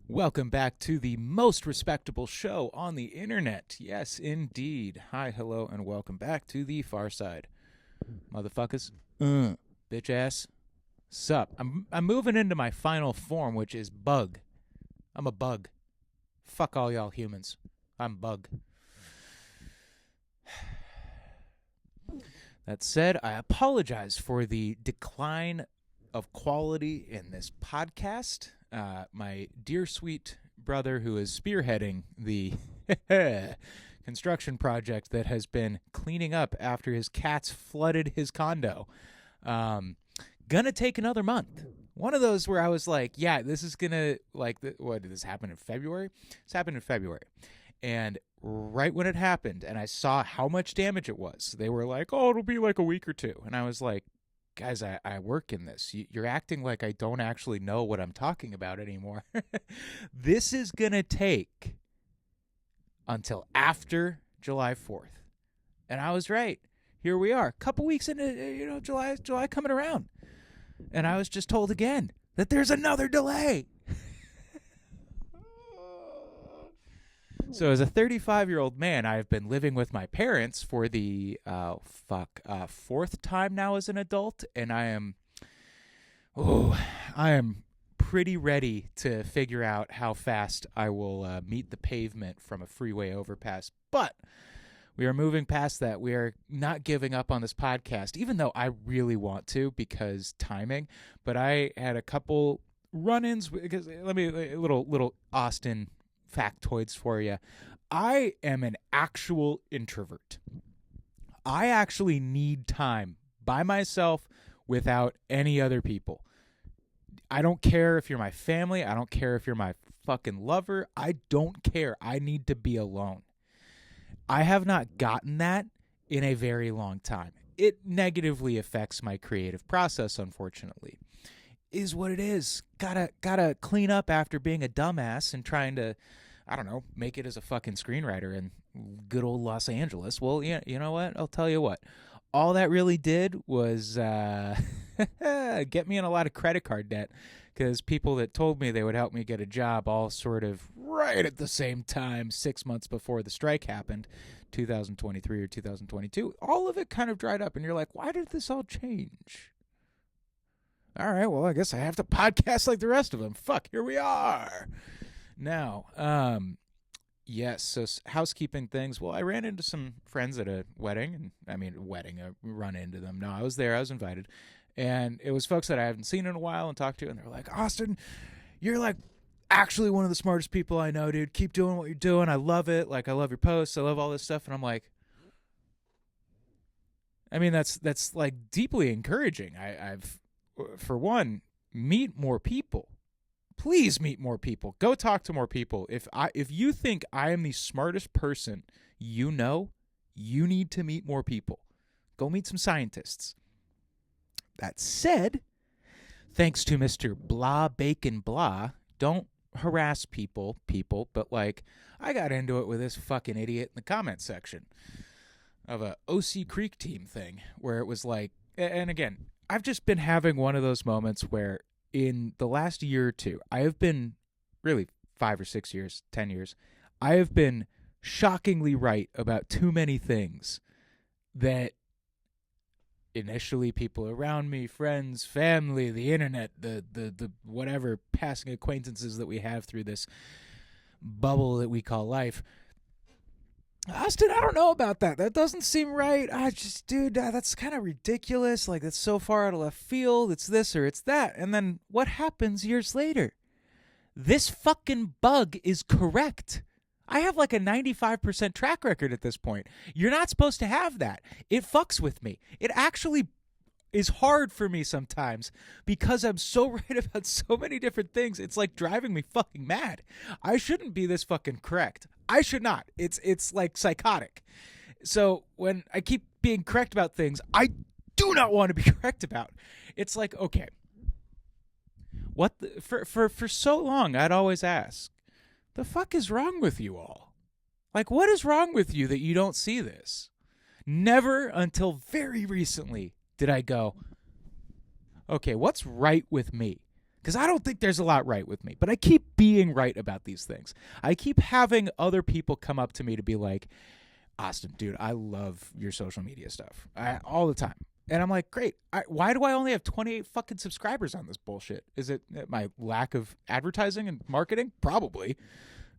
Welcome back to the most respectable show on the internet. Yes, indeed. Hi, hello, and welcome back to the far side. Motherfuckers. Bitch ass. Sup. I'm moving into my final form, which is bug. I'm a bug. Fuck all y'all humans. I'm bug. That said, I apologize for the decline of quality in this podcast. My dear sweet brother, who is spearheading the construction project that has been cleaning up after his cats flooded his condo, gonna take another month. One of those where I was like, yeah, this is gonna, what did this happen in February? This happened in February. And right when it happened, and I saw how much damage it was, they were like, oh, it'll be like a week or two. And I was like, guys, I work in this. You're acting like I don't actually know what I'm talking about anymore. This is going to take until after July 4th. And I was right. Here we are, a couple weeks into July coming around. And I was just told again that there's another delay. So as a 35-year-old man, I've been living with my parents for the fourth time now as an adult, and I am pretty ready to figure out how fast I will meet the pavement from a freeway overpass. But we are moving past that. We are not giving up on this podcast, even though I really want to because timing. But I had a couple run-ins because a little Austin factoids for you. I am an actual introvert. I actually need time by myself without any other people. I don't care if you're my family. I don't care if you're my fucking lover. I don't care. I need to be alone. I have not gotten that in a very long time. It negatively affects my creative process, unfortunately. Is what it is. Gotta clean up after being a dumbass and trying to, I don't know, make it as a fucking screenwriter in good old Los Angeles. Well, yeah, you know what? I'll tell you what. All that really did was get me in a lot of credit card debt because people that told me they would help me get a job all sort of right at the same time, 6 months before the strike happened, 2023 or 2022, all of it kind of dried up. And you're like, why did this all change? All right, well, I guess I have to podcast like the rest of them. Fuck, here we are. Now, yes, so housekeeping things. Well, I ran into some friends at a wedding. I run into them. No, I was there. I was invited. And it was folks that I haven't seen in a while and talked to. And they were like, Austin, you're like actually one of the smartest people I know, dude. Keep doing what you're doing. I love it. Like, I love your posts. I love all this stuff. And I'm like, I mean, that's like deeply encouraging. I've for one, meet more people. Please meet more people. Go talk to more people. If you think I am the smartest person you know, you need to meet more people. Go meet some scientists. That said, thanks to Mr. Blah Bacon Blah, don't harass people, but like I got into it with this fucking idiot in the comment section of a OC Creek team thing where it was like, and again, I've just been having one of those moments where in the last year or two, I have been really 5 or 6 years, 10 years, I have been shockingly right about too many things that initially people around me, friends, family, the internet, the whatever passing acquaintances that we have through this bubble that we call life. Austin, I don't know about that. That doesn't seem right. Dude, that's kind of ridiculous. Like, that's so far out of left field. It's this or it's that. And then what happens years later? This fucking bug is correct. I have like a 95% track record at this point. You're not supposed to have that. It fucks with me. It actually is hard for me sometimes because I'm so right about so many different things. It's like driving me fucking mad. I shouldn't be this fucking correct. I should not. It's like psychotic. So when I keep being correct about things I do not want to be correct about, it's like, okay, for so long I'd always ask, the fuck is wrong with you all? Like, what is wrong with you that you don't see this? Never until very recently did I go, okay, what's right with me? Because I don't think there's a lot right with me, but I keep being right about these things. I keep having other people come up to me to be like, Austin, dude, I love your social media stuff all the time. And I'm like, great. Why do I only have 28 fucking subscribers on this bullshit? Is it my lack of advertising and marketing? Probably.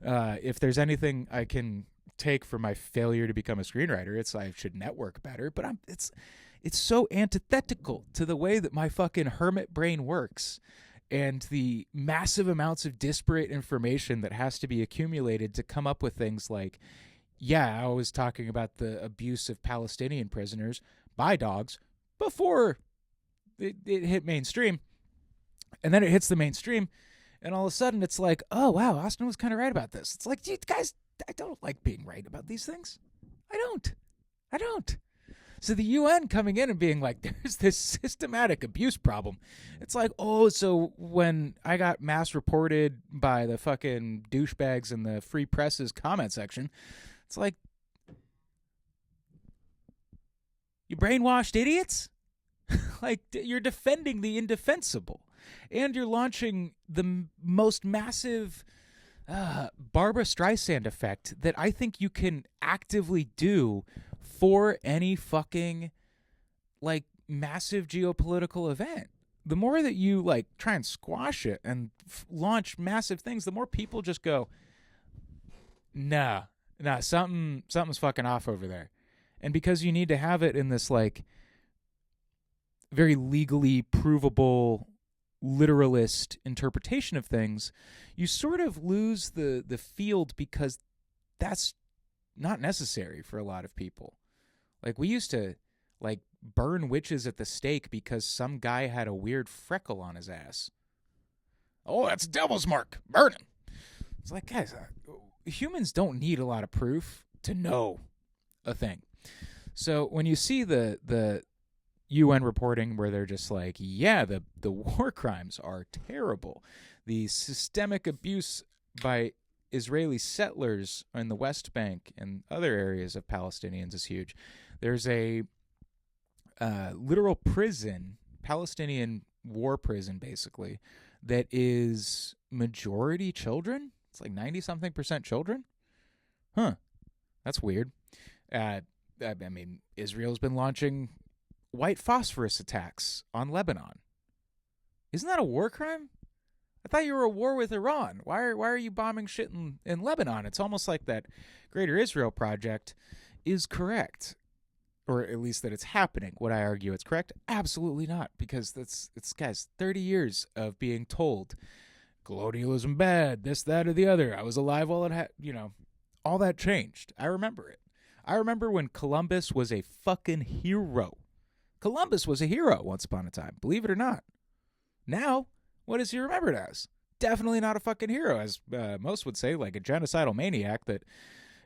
If there's anything I can take for my failure to become a screenwriter, it's I should network better. But it's so antithetical to the way that my fucking hermit brain works, and the massive amounts of disparate information that has to be accumulated to come up with things like, yeah, I was talking about the abuse of Palestinian prisoners by dogs before it hit mainstream. And then it hits the mainstream, and all of a sudden it's like, oh, wow, Austin was kind of right about this. It's like, dude, guys, I don't like being right about these things. I don't. So the UN coming in and being like, there's this systematic abuse problem. It's like, oh, so when I got mass reported by the fucking douchebags in the Free Press's comment section, it's like, you brainwashed idiots? Like, you're defending the indefensible. And you're launching the most massive Barbra Streisand effect that I think you can actively do for any fucking, like, massive geopolitical event. The more that you, like, try and squash it and launch massive things, the more people just go, nah, something's fucking off over there. And because you need to have it in this, like, very legally provable literalist interpretation of things, you sort of lose the field, because that's not necessary for a lot of people. Like, we used to, like, burn witches at the stake because some guy had a weird freckle on his ass. Oh, that's a devil's mark. Burn him. It's like, guys, humans don't need a lot of proof to know a thing. So when you see the UN reporting where they're just like, yeah, the war crimes are terrible. The systemic abuse by Israeli settlers in the West Bank and other areas of Palestinians is huge. There's a literal prison, Palestinian war prison, basically, that is majority children. It's like 90-something% children. Huh. That's weird. I mean, Israel's been launching white phosphorus attacks on Lebanon. Isn't that a war crime? I thought you were at war with Iran. Why are you bombing shit in Lebanon? It's almost like that Greater Israel Project is correct. Or at least that it's happening. Would I argue it's correct? Absolutely not. Because it's guys, 30 years of being told colonialism bad, this, that, or the other. I was alive while it had, all that changed. I remember it. I remember when Columbus was a fucking hero. Columbus was a hero once upon a time, believe it or not. Now, what is he remembered as? Definitely not a fucking hero, as most would say, like a genocidal maniac that,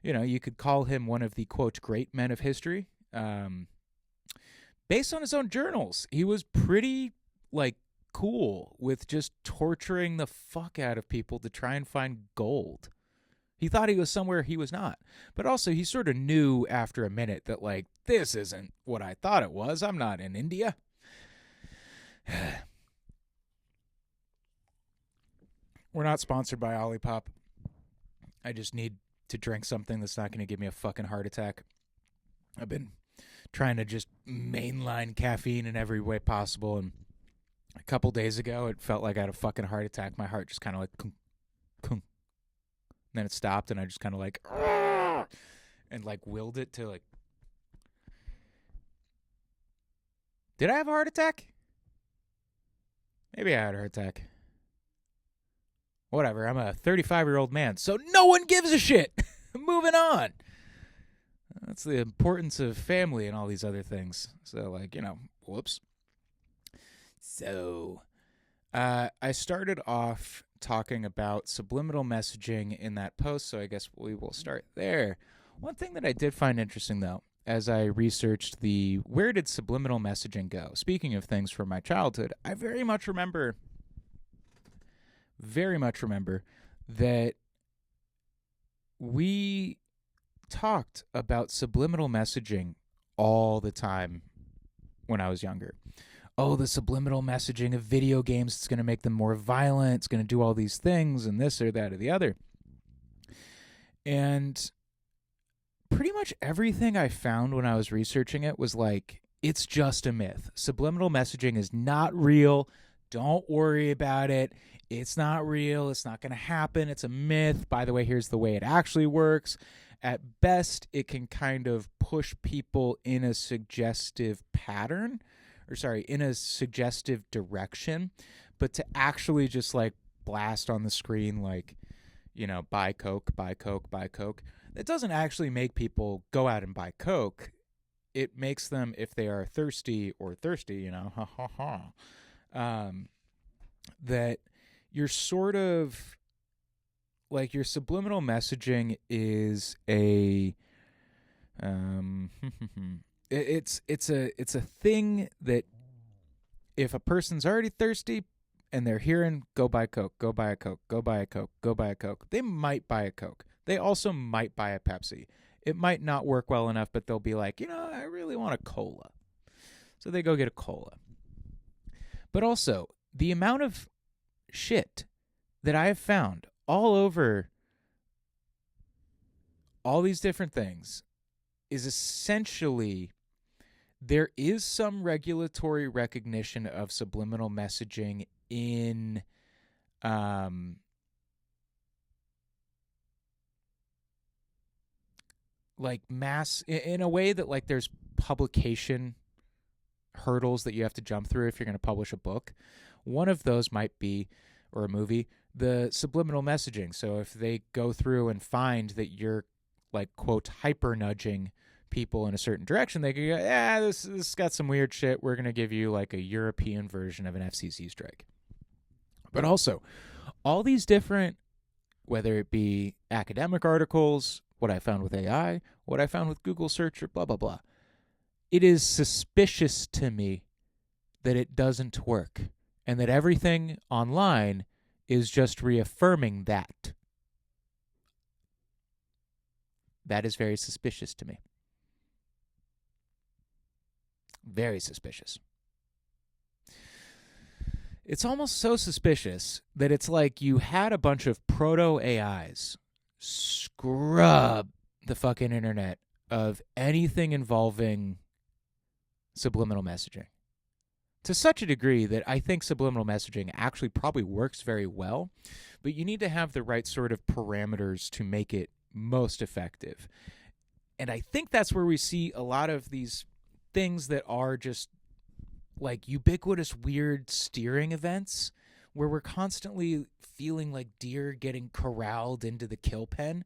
you could call him one of the, quote, great men of history. Based on his own journals, he was pretty, like, cool with just torturing the fuck out of people to try and find gold. He thought he was somewhere he was not. But also, he sort of knew after a minute that, like, this isn't what I thought it was. I'm not in India. We're not sponsored by Olipop. I just need to drink something that's not going to give me a fucking heart attack. I've been trying to just mainline caffeine in every way possible, and a couple days ago, it felt like I had a fucking heart attack. My heart just kind of like, kunk, kunk. And then it stopped, and I just kind of like, and like willed it to like, did I have a heart attack? Maybe I had a heart attack. Whatever, I'm a 35-year-old man, so no one gives a shit. Moving on. That's the importance of family and all these other things. So, like, whoops. So, I started off talking about subliminal messaging in that post, so I guess we will start there. One thing that I did find interesting, though, as I researched where did subliminal messaging go? Speaking of things from my childhood, I very much remember that we talked about subliminal messaging all the time when I was younger. oh, the subliminal messaging of video games, it's going to make them more violent, it's going to do all these things and this or that or the other. And pretty much everything I found when I was researching it was like, it's just a myth. Subliminal messaging is not real. Don't worry about it. It's not real. It's not going to happen. It's a myth. By the way, here's the way it actually works. At best, it can kind of push people in a suggestive pattern, in a suggestive direction. But to actually just like blast on the screen, like, buy Coke, buy Coke, buy Coke, that doesn't actually make people go out and buy Coke. It makes them, if they are thirsty, that you're sort of like, your subliminal messaging is a it's a thing that if a person's already thirsty and they're hearing go buy Coke, go buy a Coke, go buy a Coke, go buy a Coke, they might buy a Coke. They also might buy a Pepsi. It might not work well enough, but they'll be like, I really want a cola. So they go get a cola. But also, the amount of shit that I have found all over all these different things is essentially, there is some regulatory recognition of subliminal messaging in like mass, in a way that like there's publication hurdles that you have to jump through if you're going to publish a book. One of those might be, or a movie, the subliminal messaging. So if they go through and find that you're like, quote, hyper nudging people in a certain direction, they can go, this got some weird shit. We're going to give you like a European version of an FCC strike. But also, all these different, whether it be academic articles, what I found with AI, what I found with Google search, or blah, blah, blah, it is suspicious to me that it doesn't work, and that everything online is just reaffirming that. That is very suspicious to me. Very suspicious. It's almost so suspicious that it's like you had a bunch of proto-AIs scrub the fucking internet of anything involving subliminal messaging to such a degree that I think subliminal messaging actually probably works very well, but you need to have the right sort of parameters to make it most effective. And I think that's where we see a lot of these things that are just like ubiquitous weird steering events where we're constantly feeling like deer getting corralled into the kill pen.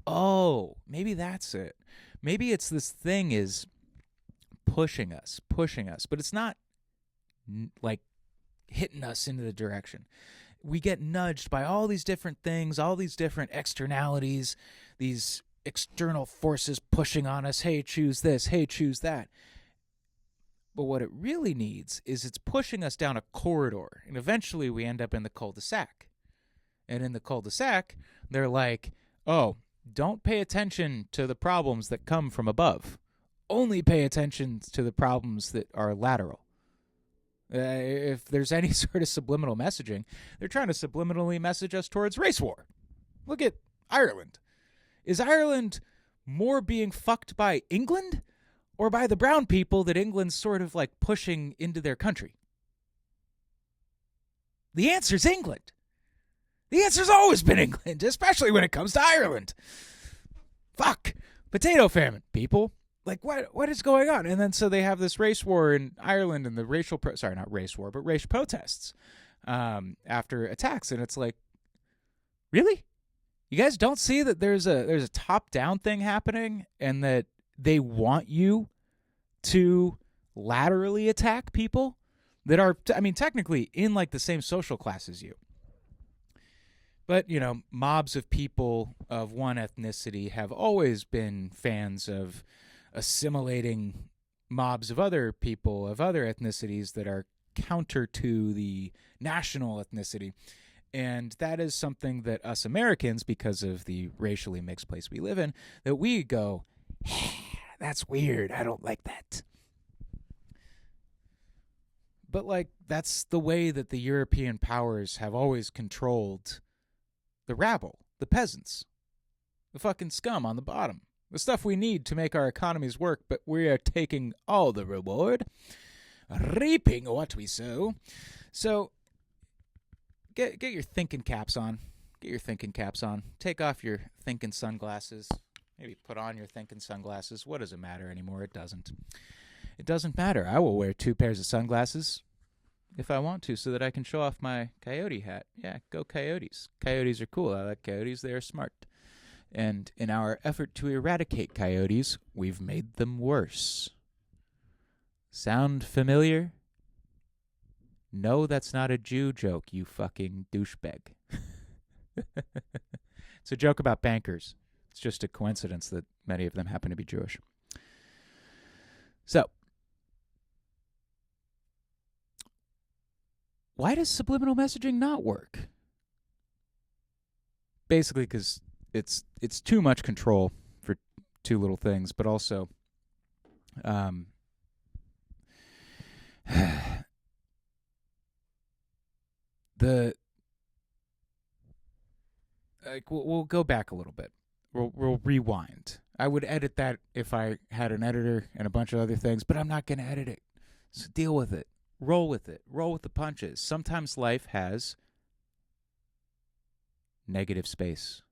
Oh, maybe that's it. Maybe it's this thing is pushing us, but it's not like hitting us into the direction. We get nudged by all these different things, all these different externalities, these external forces pushing on us. Hey, choose this. Hey, choose that. But what it really needs is it's pushing us down a corridor, and eventually we end up in the cul-de-sac. And in the cul-de-sac, they're like, oh, don't pay attention to the problems that come from above. Only pay attention to the problems that are lateral. If there's any sort of subliminal messaging, they're trying to subliminally message us towards race war. Look at Ireland. Is Ireland more being fucked by England or by the brown people that England's sort of like pushing into their country? The answer's England. The answer's always been England, especially when it comes to Ireland. Fuck. Potato famine, people. Like, what is going on? And then so they have this race war in Ireland and the racial protests after attacks. And it's like, really? You guys don't see that there's a top-down thing happening and that they want you to laterally attack people that are, technically in like the same social class as you. But, mobs of people of one ethnicity have always been fans of assimilating mobs of other people of other ethnicities that are counter to the national ethnicity. And that is something that us Americans, because of the racially mixed place we live in, that we go, that's weird. I don't like that. But, like, that's the way that the European powers have always controlled the rabble, the peasants, the fucking scum on the bottom, the stuff we need to make our economies work, but we are taking all the reward, reaping what we sow. So, get your thinking caps on. Get your thinking caps on. Take off your thinking sunglasses. Maybe put on your thinking sunglasses. What does it matter anymore? It doesn't. It doesn't matter. I will wear 2 pairs of sunglasses if I want to so that I can show off my coyote hat. Yeah, go Coyotes. Coyotes are cool. I like coyotes. They are smart. And in our effort to eradicate coyotes, we've made them worse. Sound familiar? No, that's not a Jew joke, you fucking douchebag. It's a joke about bankers. It's just a coincidence that many of them happen to be Jewish. So, why does subliminal messaging not work? Basically because it's too much control for 2 little things, but also we'll go back a little bit. We'll rewind. I would edit that if I had an editor and a bunch of other things, but I'm not going to edit it. So deal with it. Roll with it. Roll with the punches. Sometimes life has negative space.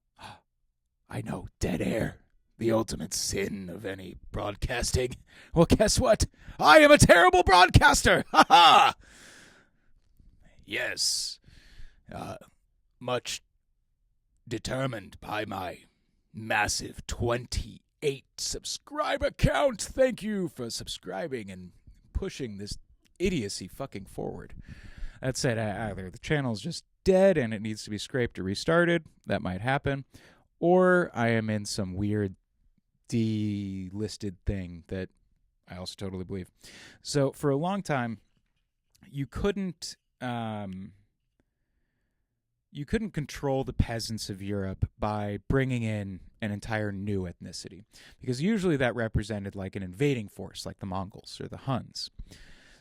I know, dead air. The ultimate sin of any broadcasting. Well, guess what? I am a terrible broadcaster. Ha ha! Yes. Much determined by my massive 28 subscriber count. Thank you for subscribing and pushing this idiocy fucking forward. That said, either the channel's just dead and it needs to be scraped or restarted. That might happen. Or I am in some weird delisted thing that I also totally believe. So for a long time, you couldn't control the peasants of Europe by bringing in an entire new ethnicity, because usually that represented like an invading force, like the Mongols or the Huns.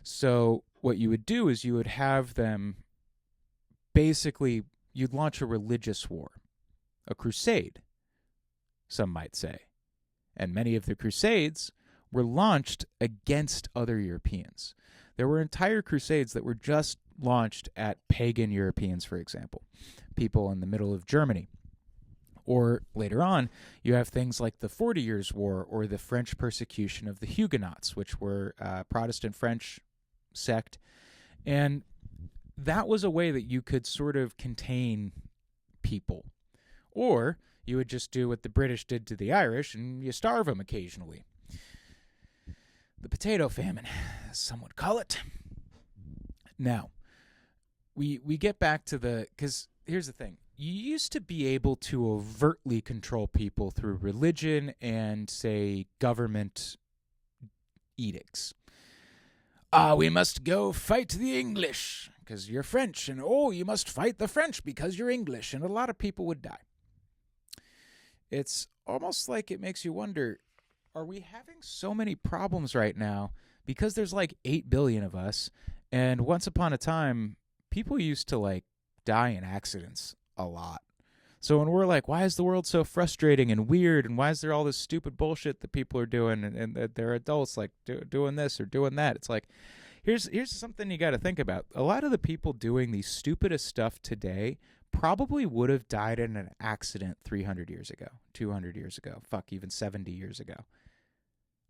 So what you would do is you would have them basically, you'd launch a religious war, a crusade, some might say. And many of the crusades were launched against other Europeans. There were entire crusades that were just launched at pagan Europeans, for example, people in the middle of Germany. Or later on, you have things like the 40 Years' War or the French persecution of the Huguenots, which were a Protestant French sect. And that was a way that you could sort of contain people. Or you would just do what the British did to the Irish and you starve them occasionally. The potato famine, as some would call it. Now, we get back to because here's the thing. You used to be able to overtly control people through religion and, say, government edicts. We must go fight the English because you're French, and you must fight the French because you're English, and a lot of people would die. It's almost like it makes you wonder, are we having so many problems right now because there's like 8 billion of us, and once upon a time, people used to like die in accidents a lot. So when we're like, why is the world so frustrating and weird, and why is there all this stupid bullshit that people are doing, and they're adults like doing this or doing that? It's like, here's something you got to think about. A lot of the people doing the stupidest stuff today probably would have died in an accident 300 years ago, 200 years ago, even 70 years ago.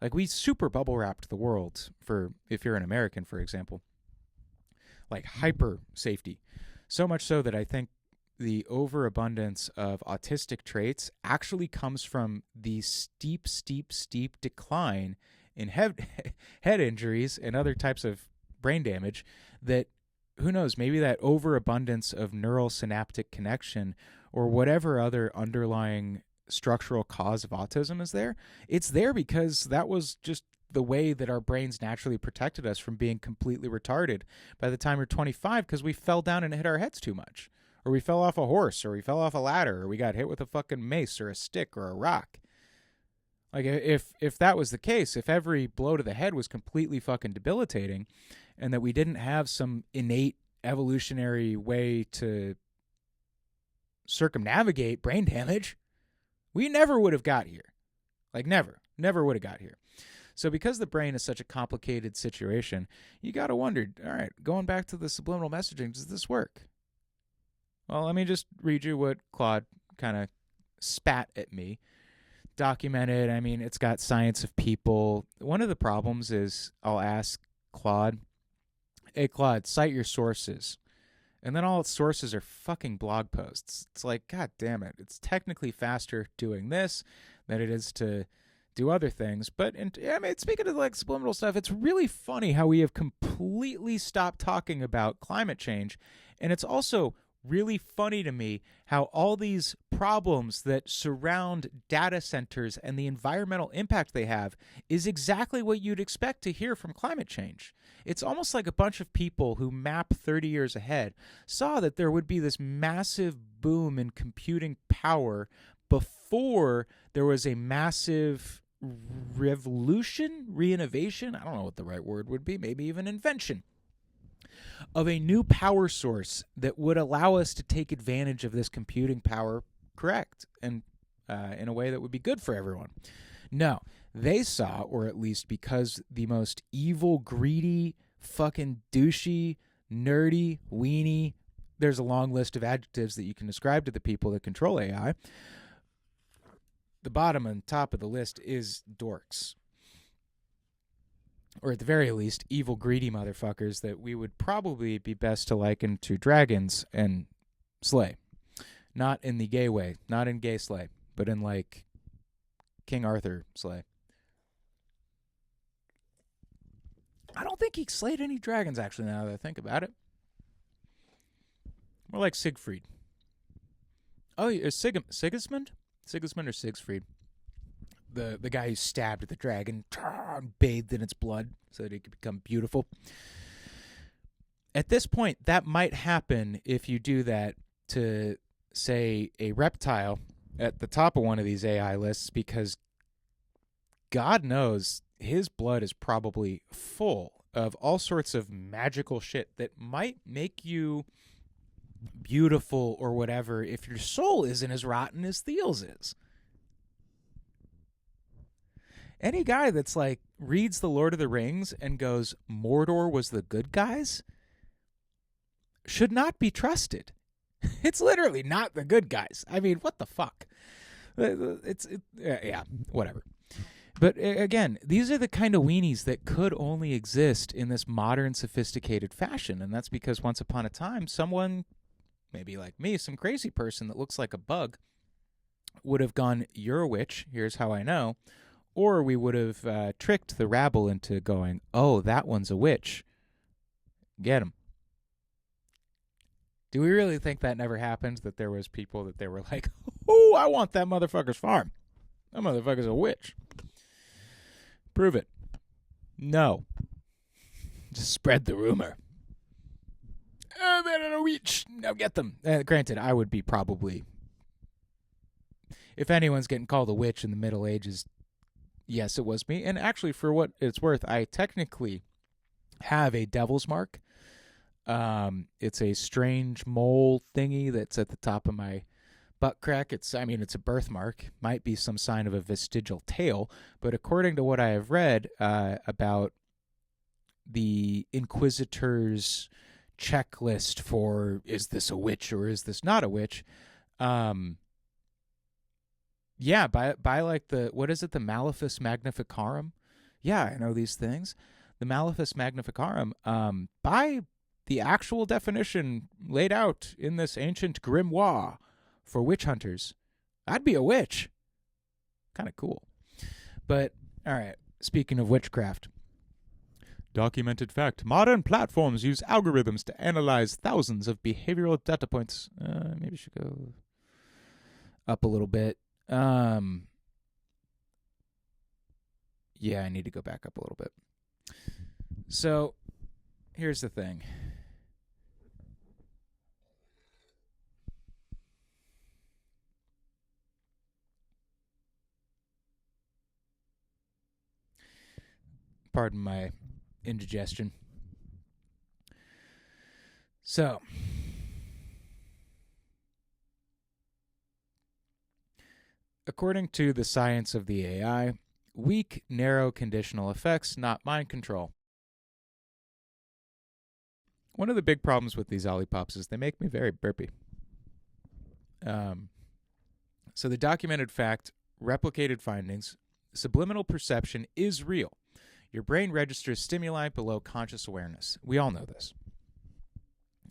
Like, we super bubble wrapped the world for, if you're an American, for example, like hyper safety. So much so that I think the overabundance of autistic traits actually comes from the steep decline in head injuries and other types of brain damage that, who knows, maybe that overabundance of neural synaptic connection or whatever other underlying structural cause of autism is there. It's there because that was just the way that our brains naturally protected us from being completely retarded by the time we're 25 because we fell down and hit our heads too much. Or we fell off a horse, or we fell off a ladder, or we got hit with a fucking mace or a stick or a rock. Like, if that was the case, if every blow to the head was completely fucking debilitating, and that we didn't have some innate evolutionary way to circumnavigate brain damage, we never would have got here. Like never would have got here. So because the brain is such a complicated situation, you got to wonder, all right, going back to the subliminal messaging, does this work? Well, let me just read you what Claude kind of spat at me. Documented, I mean, it's got science of people. One of the problems is I'll ask Claude, hey, Claude, cite your sources. And then all its sources are fucking blog posts. It's like, God damn it. It's technically faster doing this than it is to do other things. But I mean, speaking of like subliminal stuff, it's really funny how we have completely stopped talking about climate change. And it's also really funny to me how all these problems that surround data centers and the environmental impact they have is exactly what you'd expect to hear from climate change. It's almost like a bunch of people who map 30 years ahead saw that there would be this massive boom in computing power before there was a massive reinnovation, I don't know what the right word would be, maybe even invention of a new power source that would allow us to take advantage of this computing power correct and in a way that would be good for everyone. No, they saw, or at least because the most evil, greedy, fucking douchey, nerdy, weenie, there's a long list of adjectives that you can ascribe to the people that control AI. The bottom and top of the list is dorks. Or at the very least, evil, greedy motherfuckers that we would probably be best to liken to dragons and slay. Not in the gay way, not in gay slay, but in like King Arthur slay. I don't think he slayed any dragons, actually, now that I think about it. More like Siegfried. Oh, Sigismund? Sigismund or Siegfried? The guy who stabbed the dragon, bathed in its blood so that it could become beautiful. At this point, that might happen if you do that to, say, a reptile at the top of one of these AI lists, because God knows his blood is probably full of all sorts of magical shit that might make you beautiful or whatever if your soul isn't as rotten as Thiel's is. Any guy that's like reads The Lord of the Rings and goes, Mordor was the good guys, should not be trusted. It's literally not the good guys. I mean, what the fuck? Yeah, whatever. But again, these are the kind of weenies that could only exist in this modern, sophisticated fashion. And that's because once upon a time, someone, maybe like me, some crazy person that looks like a bug, would have gone, you're a witch, here's how I know. Or we would have tricked the rabble into going, oh, that one's a witch. Get him. Do we really think that never happened? That there was people that they were like, oh, I want that motherfucker's farm. That motherfucker's a witch. Prove it. No. Just spread the rumor. Oh, they're a witch. Now get them. Granted, I would be probably, if anyone's getting called a witch in the Middle Ages, yes, it was me. And actually, for what it's worth, I technically have a devil's mark. It's a strange mole thingy that's at the top of my butt crack. It's a birthmark. Might be some sign of a vestigial tail. But according to what I have read about the Inquisitor's checklist for is this a witch or is this not a witch, yeah, by like the, what is it, the Malefice Magnificarum? Yeah, I know these things. The Malefice Magnificarum, by the actual definition laid out in this ancient grimoire for witch hunters, I'd be a witch. Kind of cool. But, all right, speaking of witchcraft. Documented fact. Modern platforms use algorithms to analyze thousands of behavioral data points. Maybe I should go up a little bit. Yeah, I need to go back up a little bit. So, here's the thing. Pardon my indigestion. So, according to the science of the AI, weak, narrow conditional effects, not mind control. One of the big problems with these ollipops is they make me very burpy. So the documented fact, replicated findings, subliminal perception is real. Your brain registers stimuli below conscious awareness. We all know this.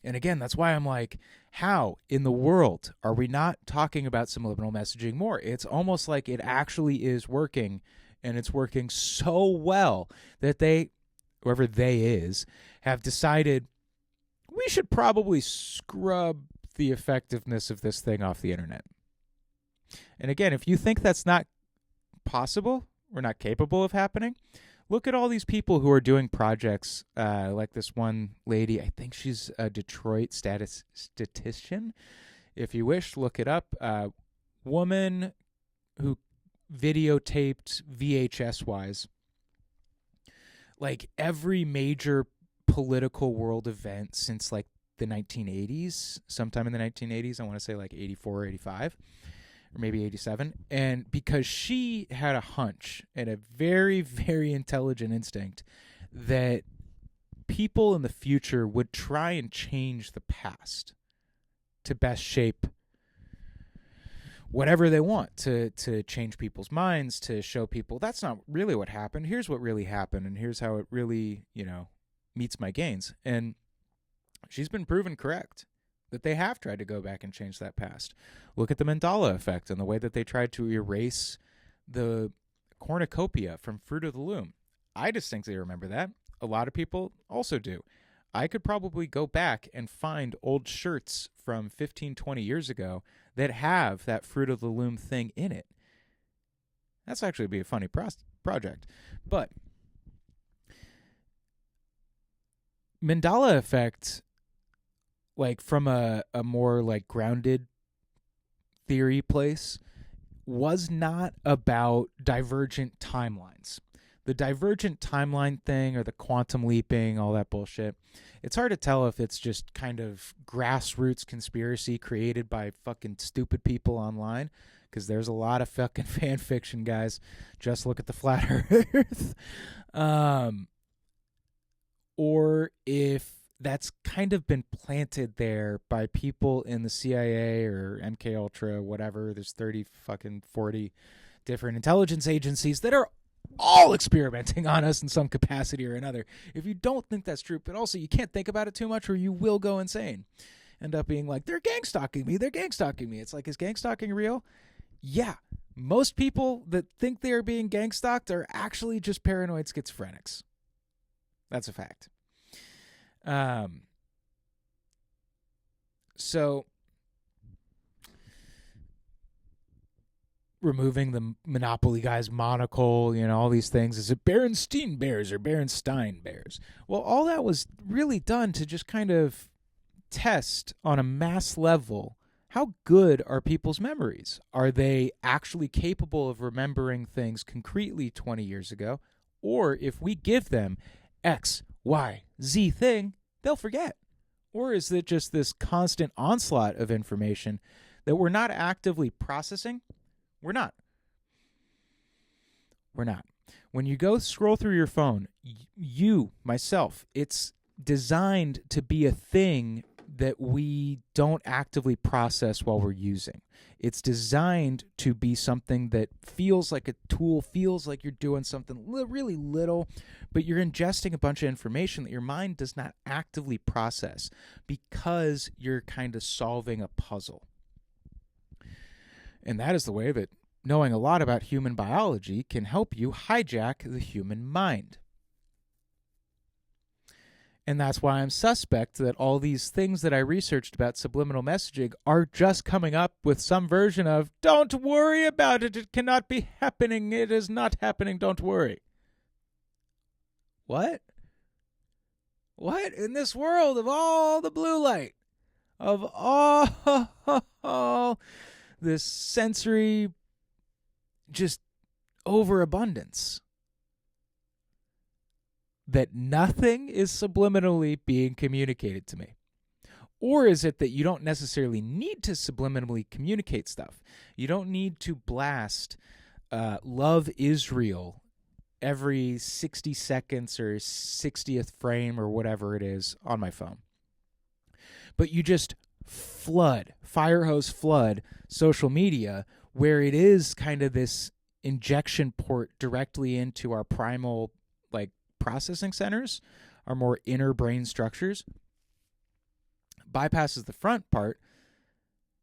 And again, that's why I'm like, how in the world are we not talking about subliminal messaging more? It's almost like it actually is working, and it's working so well that they, whoever they is, have decided we should probably scrub the effectiveness of this thing off the internet. And again, if you think that's not possible or not capable of happening, look at all these people who are doing projects like this one lady. I think she's a Detroit statistician. If you wish, look it up. Woman who videotaped VHS-wise like every major political world event since like the 1980s, sometime in the 1980s. I want to say like 84 or 85. Or maybe 87, and because she had a hunch and a very, very intelligent instinct that people in the future would try and change the past to best shape whatever they want, to change people's minds, to show people that's not really what happened. Here's what really happened, and here's how it really, meets my gains. And she's been proven correct that they have tried to go back and change that past. Look at the Mandela effect and the way that they tried to erase the cornucopia from Fruit of the Loom. I distinctly remember that. A lot of people also do. I could probably go back and find old shirts from 15, 20 years ago that have that Fruit of the Loom thing in it. That's actually be a funny project. But Mandela effect, like from a more like grounded theory place, was not about divergent timelines. The divergent timeline thing or the quantum leaping, all that bullshit, it's hard to tell if it's just kind of grassroots conspiracy created by fucking stupid people online, because there's a lot of fucking fan fiction, guys. Just look at the flat earth. Or if that's kind of been planted there by people in the CIA or MK Ultra, whatever. There's 40 different intelligence agencies that are all experimenting on us in some capacity or another. If you don't think that's true, but also you can't think about it too much or you will go insane. End up being like, they're gang stalking me. It's like, is gang stalking real? Yeah. Most people that think they are being gang stalked are actually just paranoid schizophrenics. That's a fact. So removing the Monopoly guy's monocle, all these things. Is it Berenstein Bears or Berenstein Bears? Well, all that was really done to just kind of test on a mass level how good are people's memories. Are they actually capable of remembering things concretely 20 years ago? Or if we give them X, Y, Z thing, they'll forget. Or is it just this constant onslaught of information that we're not actively processing? We're not. When you go scroll through your phone, myself, it's designed to be a thing that we don't actively process while we're using. It's designed to be something that feels like a tool, feels like you're doing something really little, but you're ingesting a bunch of information that your mind does not actively process because you're kind of solving a puzzle. And that is the way that knowing a lot about human biology can help you hijack the human mind. And that's why I'm suspect that all these things that I researched about subliminal messaging are just coming up with some version of, don't worry about it, it cannot be happening, it is not happening, don't worry. What? What? In this world of all the blue light, of all this sensory just overabundance, that nothing is subliminally being communicated to me. Or is it that you don't necessarily need to subliminally communicate stuff? You don't need to blast love Israel every 60 seconds or 60th frame or whatever it is on my phone. But you just fire hose flood social media, where it is kind of this injection port directly into our primal like processing centers, our more inner brain structures, bypasses the front part.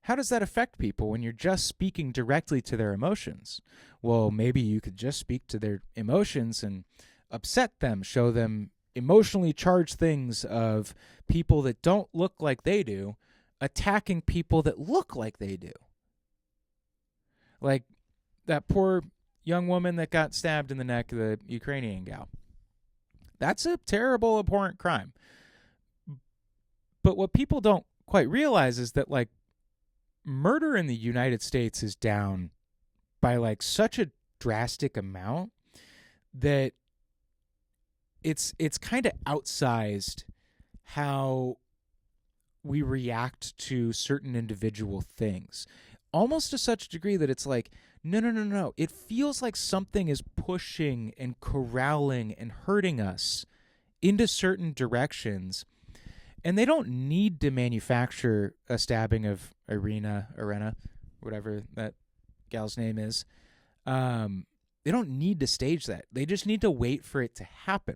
How does that affect people when you're just speaking directly to their emotions? Well, maybe you could just speak to their emotions and upset them, show them emotionally charged things of people that don't look like they do attacking people that look like they do. Like that poor young woman that got stabbed in the neck, the Ukrainian gal. That's a terrible, abhorrent crime. But what people don't quite realize is that, like, murder in the United States is down by, like, such a drastic amount that it's kind of outsized how we react to certain individual things. Almost to such a degree that it's like, no. It feels like something is pushing and corralling and hurting us into certain directions. And they don't need to manufacture a stabbing of Irina, whatever that gal's name is. They don't need to stage that. They just need to wait for it to happen.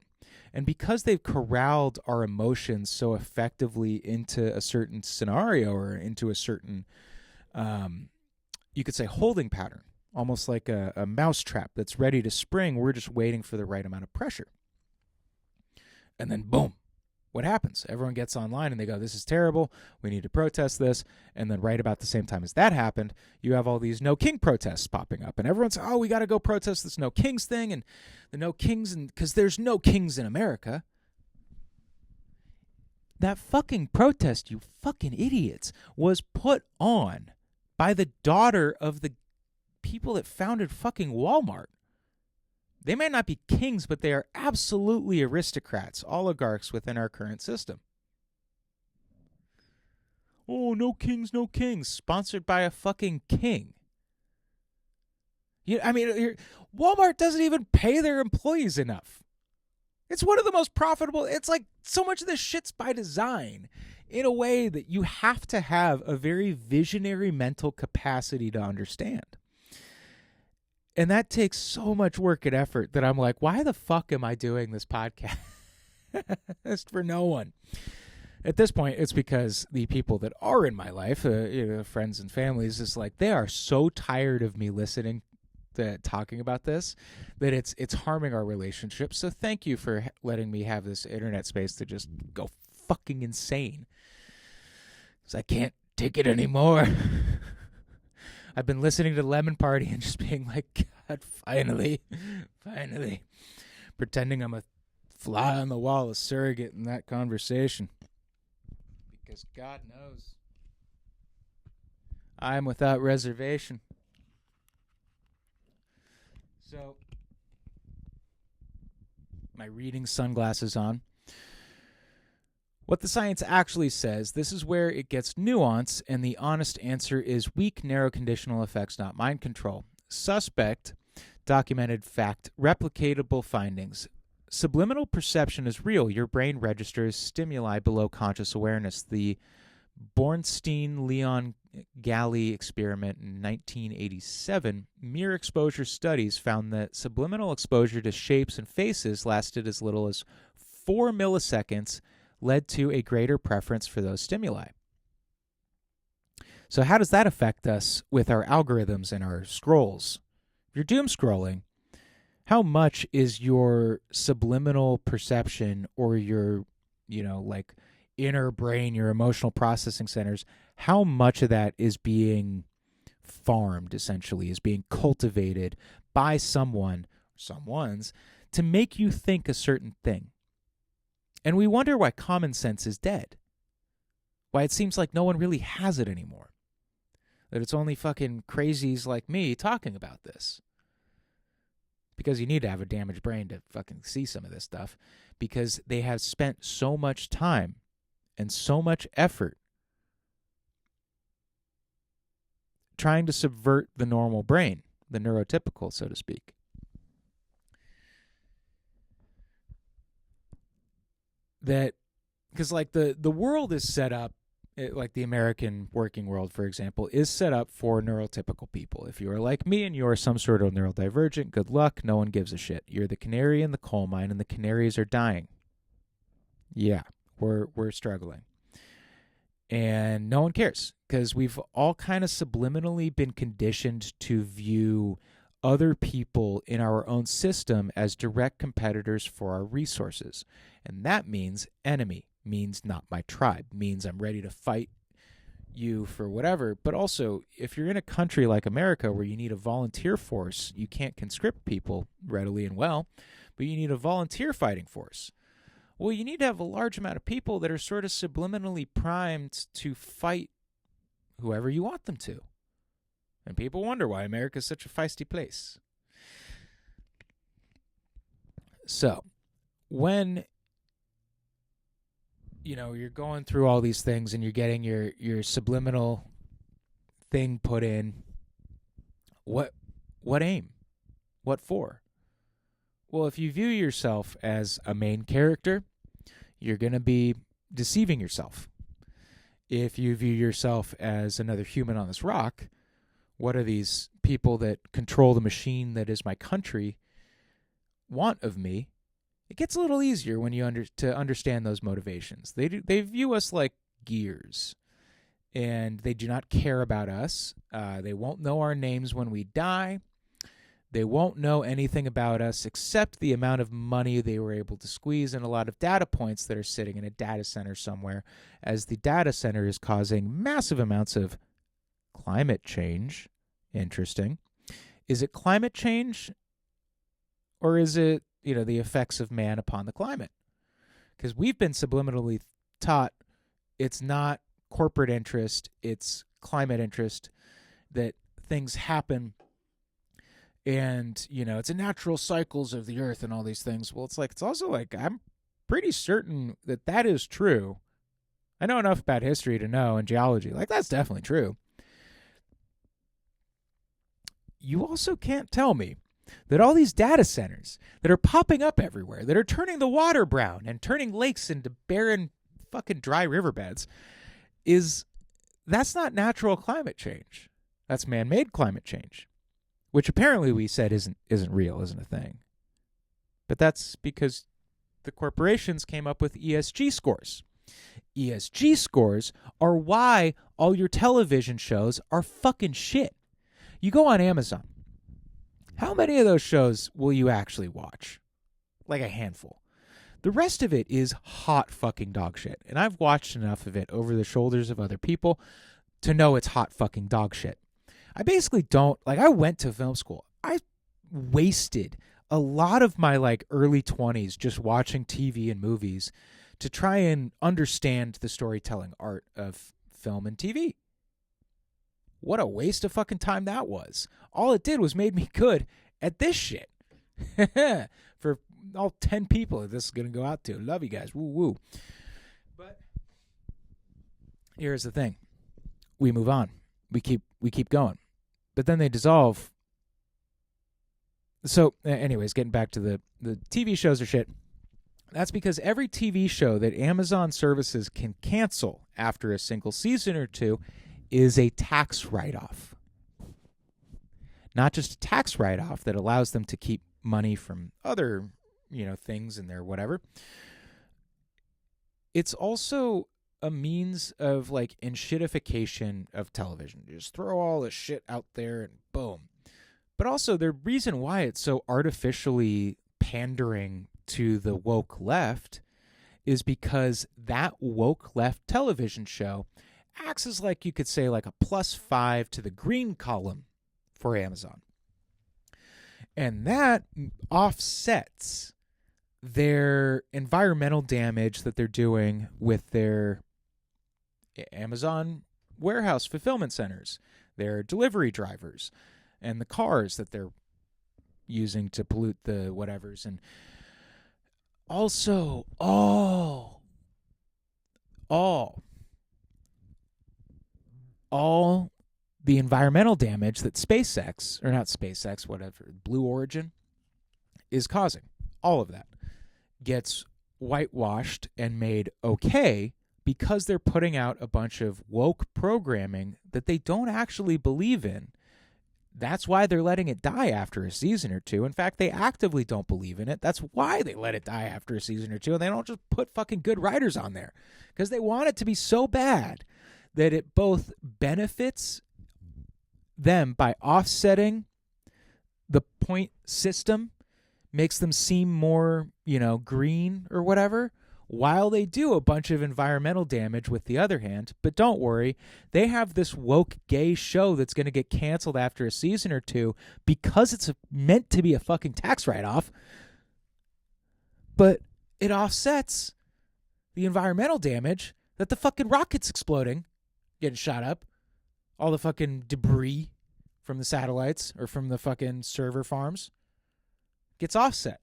And because they've corralled our emotions so effectively into a certain scenario or into a certain, you could say, holding pattern, almost like a mousetrap that's ready to spring, we're just waiting for the right amount of pressure. And then boom. What happens? Everyone gets online and they go, this is terrible. We need to protest this. And then right about the same time as that happened, you have all these no king protests popping up. And everyone's, oh, we got to go protest this no kings thing. And the no kings, and because there's no kings in America. That fucking protest, you fucking idiots, was put on by the daughter of the people that founded fucking Walmart. They may not be kings, but they are absolutely aristocrats, oligarchs within our current system. Oh, no kings, no kings. Sponsored by a fucking king. I mean, Walmart doesn't even pay their employees enough. It's one of the most profitable. It's like so much of this shit's by design in a way that you have to have a very visionary mental capacity to understand. And that takes so much work and effort that I'm like, why the fuck am I doing this podcast? It's for no one. At this point, it's because the people that are in my life, friends and families, is like they are so tired of me listening to talking about this that it's harming our relationship. So thank you for letting me have this internet space to just go fucking insane. Because I can't take it anymore. I've been listening to Lemon Party and just being like, God, finally, pretending I'm a fly on the wall, a surrogate in that conversation. Because God knows, I'm without reservation. So, my reading sunglasses on. What the science actually says, this is where it gets nuance, and the honest answer is weak, narrow conditional effects, not mind control. Suspect, documented fact, replicatable findings. Subliminal perception is real. Your brain registers stimuli below conscious awareness. The Bornstein-Leon Galli experiment in 1987, mere exposure studies found that subliminal exposure to shapes and faces lasted as little as 4 milliseconds, led to a greater preference for those stimuli. So how does that affect us with our algorithms and our scrolls? If you're doom scrolling, how much is your subliminal perception or your, like inner brain, your emotional processing centers, how much of that is being farmed, essentially, is being cultivated by someone's to make you think a certain thing? And we wonder why common sense is dead. Why it seems like no one really has it anymore. That it's only fucking crazies like me talking about this. Because you need to have a damaged brain to fucking see some of this stuff. Because they have spent so much time and so much effort trying to subvert the normal brain, the neurotypical, so to speak. That, because like the world is set up, like the American working world, for example, is set up for neurotypical people. If you are like me and you are some sort of neurodivergent, good luck. No one gives a shit. You're the canary in the coal mine, and the canaries are dying. Yeah, we're struggling. And no one cares, because we've all kind of subliminally been conditioned to view other people in our own system as direct competitors for our resources. And that means enemy, means not my tribe, means I'm ready to fight you for whatever. But also, if you're in a country like America where you need a volunteer force, you can't conscript people readily and well, but you need a volunteer fighting force. Well, you need to have a large amount of people that are sort of subliminally primed to fight whoever you want them to. And people wonder why America is such a feisty place. So, when you're going through all these things and you're getting your subliminal thing put in, what aim? What for? Well, if you view yourself as a main character, you're going to be deceiving yourself. If you view yourself as another human on this rock, what are these people that control the machine that is my country want of me? It gets a little easier when you understand those motivations. They view us like gears, and they do not care about us. They won't know our names when we die. They won't know anything about us except the amount of money they were able to squeeze and a lot of data points that are sitting in a data center somewhere, as the data center is causing massive amounts of climate change. Interesting. Is it climate change, or is it, the effects of man upon the climate? Because we've been subliminally taught it's not corporate interest, it's climate interest, that things happen. And, it's a natural cycles of the earth and all these things. Well, it's also like, I'm pretty certain that is true. I know enough about history to know, and geology, like that's definitely true. You also can't tell me that all these data centers that are popping up everywhere, that are turning the water brown and turning lakes into barren fucking dry riverbeds, that's not natural climate change. That's man-made climate change. Which apparently we said isn't real, isn't a thing. But that's because the corporations came up with ESG scores. ESG scores are why all your television shows are fucking shit. You go on Amazon. How many of those shows will you actually watch? Like a handful. The rest of it is hot fucking dog shit. And I've watched enough of it over the shoulders of other people to know it's hot fucking dog shit. I basically don't, I went to film school. I wasted a lot of my early 20s just watching TV and movies to try and understand the storytelling art of film and TV. What a waste of fucking time that was. All it did was made me good at this shit. For all 10 people that this is going to go out to. Love you guys. Woo woo. But here's the thing. We move on. We keep going. But then they dissolve. So, anyways, getting back to the TV shows are shit. That's because every TV show that Amazon services can cancel after a single season or two is a tax write-off. Not just a tax write-off that allows them to keep money from other, things in their whatever. It's also a means of enshittification of television. You just throw all this shit out there and boom. But also the reason why it's so artificially pandering to the woke left is because that woke left television show acts as you could say a +5 to the green column for Amazon. And that offsets their environmental damage that they're doing with their Amazon warehouse fulfillment centers, their delivery drivers, and the cars that they're using to pollute the whatevers. And also all the environmental damage that Blue Origin is causing. All of that gets whitewashed and made okay because they're putting out a bunch of woke programming that they don't actually believe in. That's why they're letting it die after a season or two. In fact, they actively don't believe in it. That's why they let it die after a season or two, and they don't just put fucking good writers on there, because they want it to be so bad that it both benefits them by offsetting the point system, makes them seem more, green or whatever, while they do a bunch of environmental damage with the other hand. But don't worry, they have this woke gay show that's going to get canceled after a season or two because it's meant to be a fucking tax write-off. But it offsets the environmental damage that the fucking rockets exploding, getting shot up, all the fucking debris from the satellites or from the fucking server farms gets offset.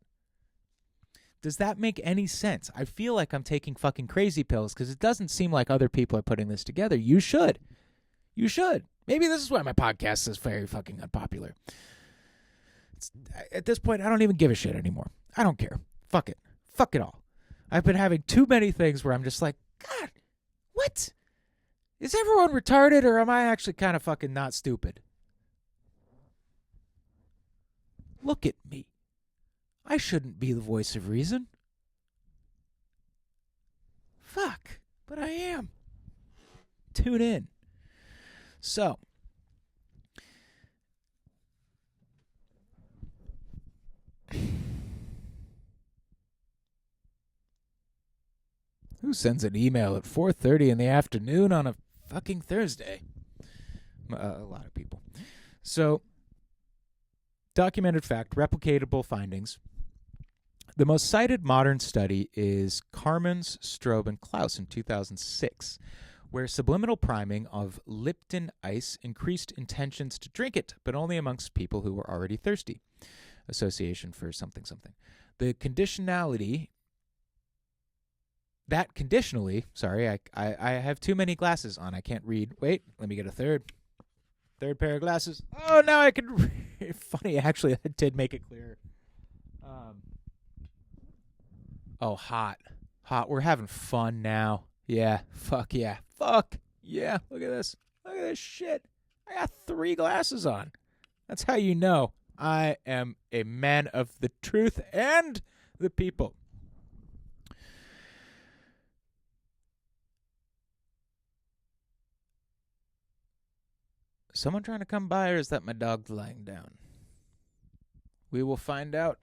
Does that make any sense? I feel like I'm taking fucking crazy pills because it doesn't seem like other people are putting this together. You should. You should. Maybe this is why my podcast is very fucking unpopular. At this point, I don't even give a shit anymore. I don't care. Fuck it. Fuck it all. I've been having too many things where I'm just like, God, what? Is everyone retarded, or am I actually kind of fucking not stupid? Look at me. I shouldn't be the voice of reason. Fuck, but I am. Tune in. So, who sends an email at 4:30 in the afternoon on a fucking Thursday? A lot of people. So, documented fact, replicatable findings. The most cited modern study is Carmen's, Strobe, and Klaus in 2006, where subliminal priming of Lipton ice increased intentions to drink it, but only amongst people who were already thirsty. Association for something. The conditionality, I have too many glasses on. I can't read. Wait, let me get a third pair of glasses. Oh, now I can read. Funny, actually, that did make it clearer. Hot. We're having fun now. Yeah. Fuck yeah. Look at this. Look at this shit. I got 3 glasses on. That's how you know I am a man of the truth and the people. Someone trying to come by, or is that my dog lying down? We will find out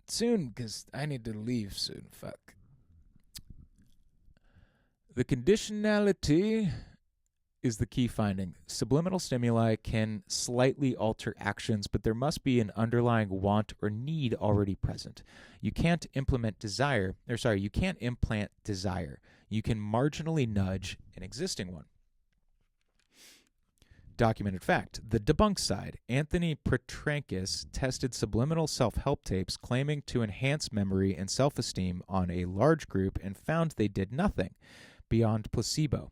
soon, because I need to leave soon. Fuck. The conditionality is the key finding. Subliminal stimuli can slightly alter actions, but there must be an underlying want or need already present. You can't implant desire. You can marginally nudge an existing one. Documented fact. The debunk side. Anthony Petrankis tested subliminal self-help tapes claiming to enhance memory and self-esteem on a large group and found they did nothing beyond placebo.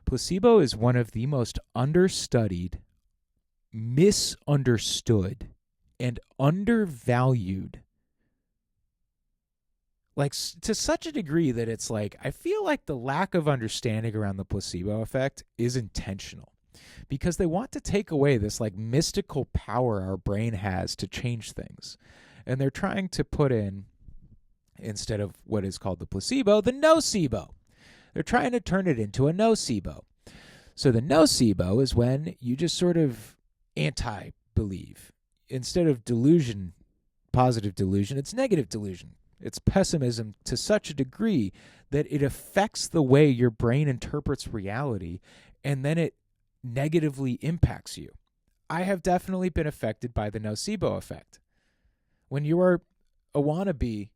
Placebo is one of the most understudied, misunderstood, and undervalued. Like, to such a degree that it's like, I feel like the lack of understanding around the placebo effect is intentional, because they want to take away this like mystical power our brain has to change things. And they're trying to put in, instead of what is called the placebo, the nocebo. They're trying to turn it into a nocebo. So the nocebo is when you just sort of anti-believe. Instead of delusion, positive delusion, it's negative delusion. It's pessimism to such a degree that it affects the way your brain interprets reality, and then it negatively impacts you. I have definitely been affected by the nocebo effect. When you are a wannabe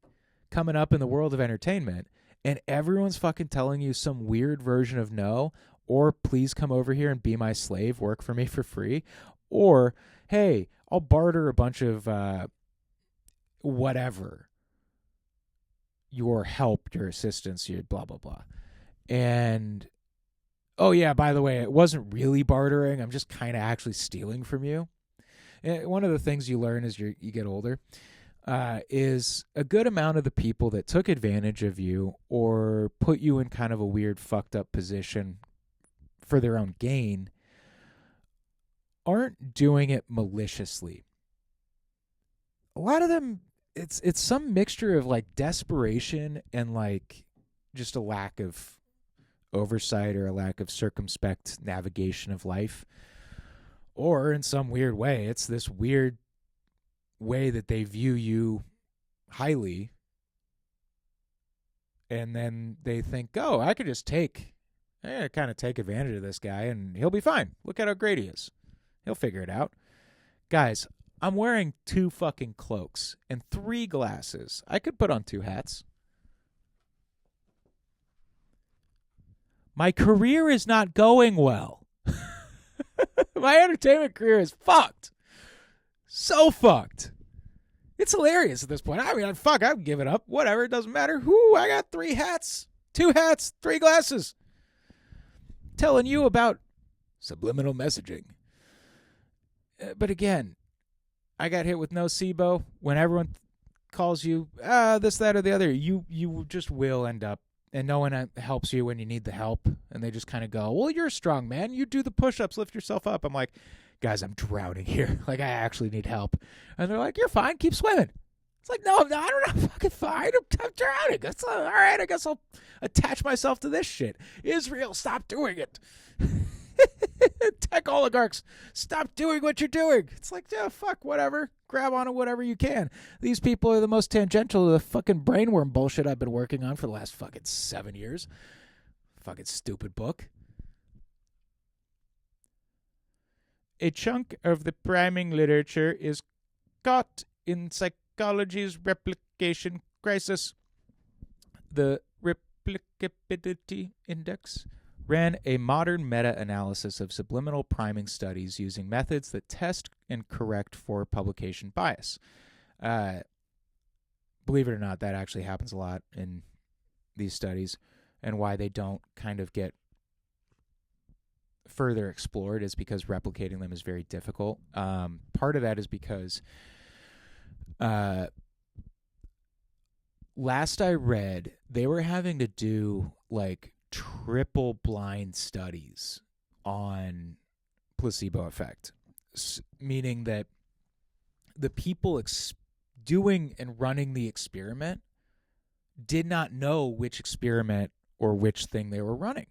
coming up in the world of entertainment and everyone's fucking telling you some weird version of no, or please come over here and be my slave, work for me for free, or hey, I'll barter a bunch of whatever, your help, your assistance, your blah, blah, blah. And oh yeah, by the way, it wasn't really bartering. I'm just kind of actually stealing from you. And one of the things you learn as you get older is a good amount of the people that took advantage of you or put you in kind of a weird fucked up position for their own gain aren't doing it maliciously. A lot of them, it's some mixture of like desperation and like just a lack of oversight or a lack of circumspect navigation of life. Or in some weird way, it's this weird way that they view you highly. And then they think, oh, I could just kind of take advantage of this guy and he'll be fine. Look at how great he is. He'll figure it out. Guys, I'm wearing 2 fucking cloaks and 3 glasses. I could put on 2 hats. My career is not going well. My entertainment career is fucked. So fucked. It's hilarious at this point. I mean, fuck, I would give it up. Whatever, it doesn't matter. I got 3 hats. 2 hats, 3 glasses. Telling you about subliminal messaging. But again, I got hit with no SIBO. When everyone calls you this, that, or the other, you just will end up, and no one helps you when you need the help. And they just kind of go, well, you're a strong man. You do the push-ups, lift yourself up. I'm like, guys, I'm drowning here. Like, I actually need help. And they're like, you're fine. Keep swimming. It's like, no, I'm not. I'm not fucking fine. I'm drowning. That's all right. I guess I'll attach myself to this shit. Israel, stop doing it. Tech oligarchs, stop doing what you're doing. It's like, yeah, fuck, whatever. Grab onto whatever you can. These people are the most tangential to the fucking brainworm bullshit I've been working on for the last fucking 7 years. Fucking stupid book. A chunk of the priming literature is caught in psychology's replication crisis. The replicability index ran a modern meta-analysis of subliminal priming studies using methods that test and correct for publication bias. Believe it or not, that actually happens a lot in these studies, and why they don't kind of get further explored is because replicating them is very difficult. Part of that is because last I read, they were having to do like triple blind studies on placebo effect, meaning that the people doing and running the experiment did not know which experiment or which thing they were running.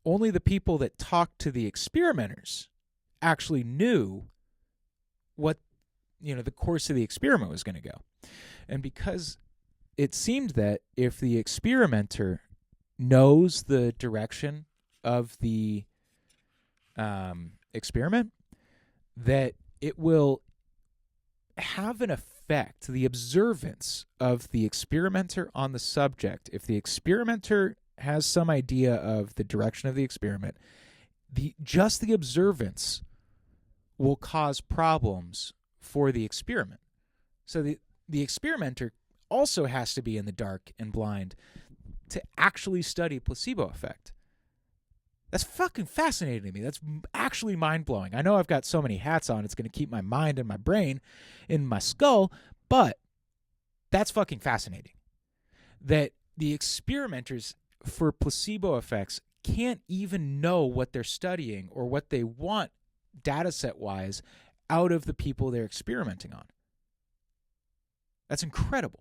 Only the people that talked to the experimenters actually knew what, the course of the experiment was going to go. And because it seemed that if the experimenter knows the direction of the experiment, that it will have an effect, the observance of the experimenter on the subject. If the experimenter has some idea of the direction of the experiment, just the observance will cause problems for the experiment. So the experimenter also has to be in the dark and blind to actually study placebo effect. That's fucking fascinating to me. That's actually mind-blowing. I know I've got so many hats on, it's going to keep my mind and my brain in my skull, but that's fucking fascinating. That the experimenters for placebo effects can't even know what they're studying or what they want data set-wise out of the people they're experimenting on. That's incredible.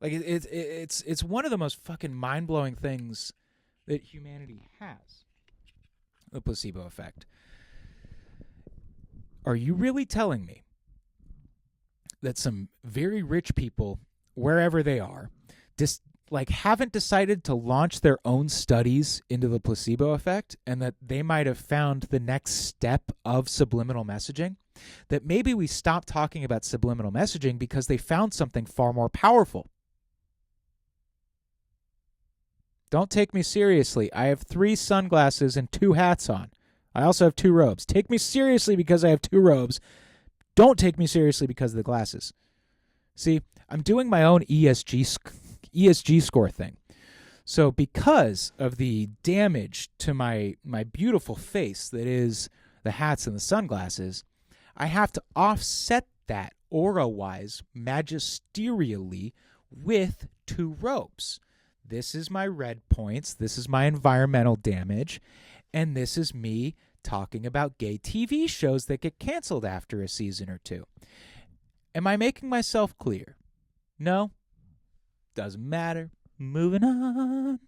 Like it's one of the most fucking mind-blowing things that humanity has. The placebo effect. Are you really telling me that some very rich people, wherever they are, haven't decided to launch their own studies into the placebo effect, and that they might have found the next step of subliminal messaging? That maybe we stop talking about subliminal messaging because they found something far more powerful. Don't take me seriously. I have 3 sunglasses and 2 hats on. I also have 2 robes. Take me seriously because I have 2 robes. Don't take me seriously because of the glasses. See, I'm doing my own ESG score thing. So because of the damage to my beautiful face that is the hats and the sunglasses, I have to offset that aura-wise magisterially with 2 ropes. This is my red points, this is my environmental damage, and this is me talking about gay TV shows that get canceled after a season or 2. Am I making myself clear? No? Doesn't matter. Moving on.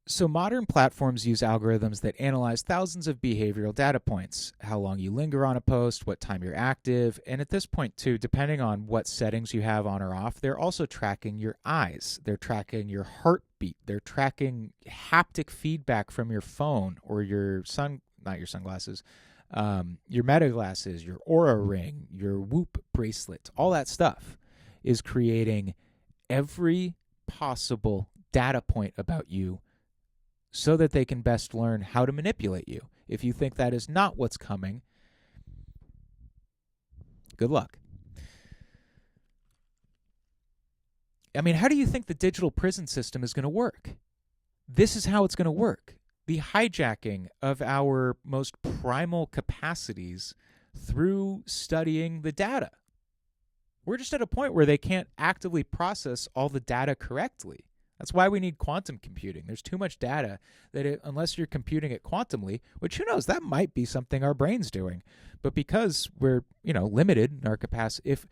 So modern platforms use algorithms that analyze thousands of behavioral data points, how long you linger on a post, what time you're active, and at this point too, depending on what settings you have on or off, they're also tracking your eyes, they're tracking your heartbeat, they're tracking haptic feedback from your phone or your not your sunglasses, your Meta glasses, your Aura ring, your Whoop bracelet, all that stuff is creating every possible data point about you so that they can best learn how to manipulate you. If you think that is not what's coming, good luck. I mean, how do you think the digital prison system is going to work? This is how it's going to work. The hijacking of our most primal capacities through studying the data. We're just at a point where they can't actively process all the data correctly. That's why we need quantum computing. There's too much data that unless you're computing it quantumly, which who knows, that might be something our brain's doing. But because we're, limited in our capacity, if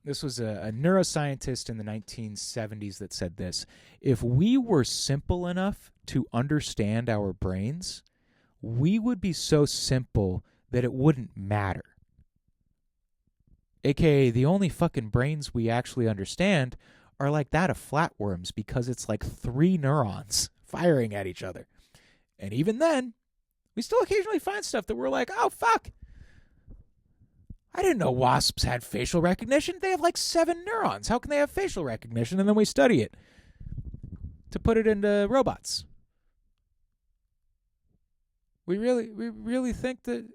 this was a neuroscientist in the 1970s that said this, if we were simple enough to understand our brains, we would be so simple that it wouldn't matter. AKA, the only fucking brains we actually understand are like that of flatworms because it's like 3 neurons firing at each other. And even then, we still occasionally find stuff that we're like, oh, fuck. I didn't know wasps had facial recognition. They have like 7 neurons. How can they have facial recognition? And then we study it to put it into robots. We really think that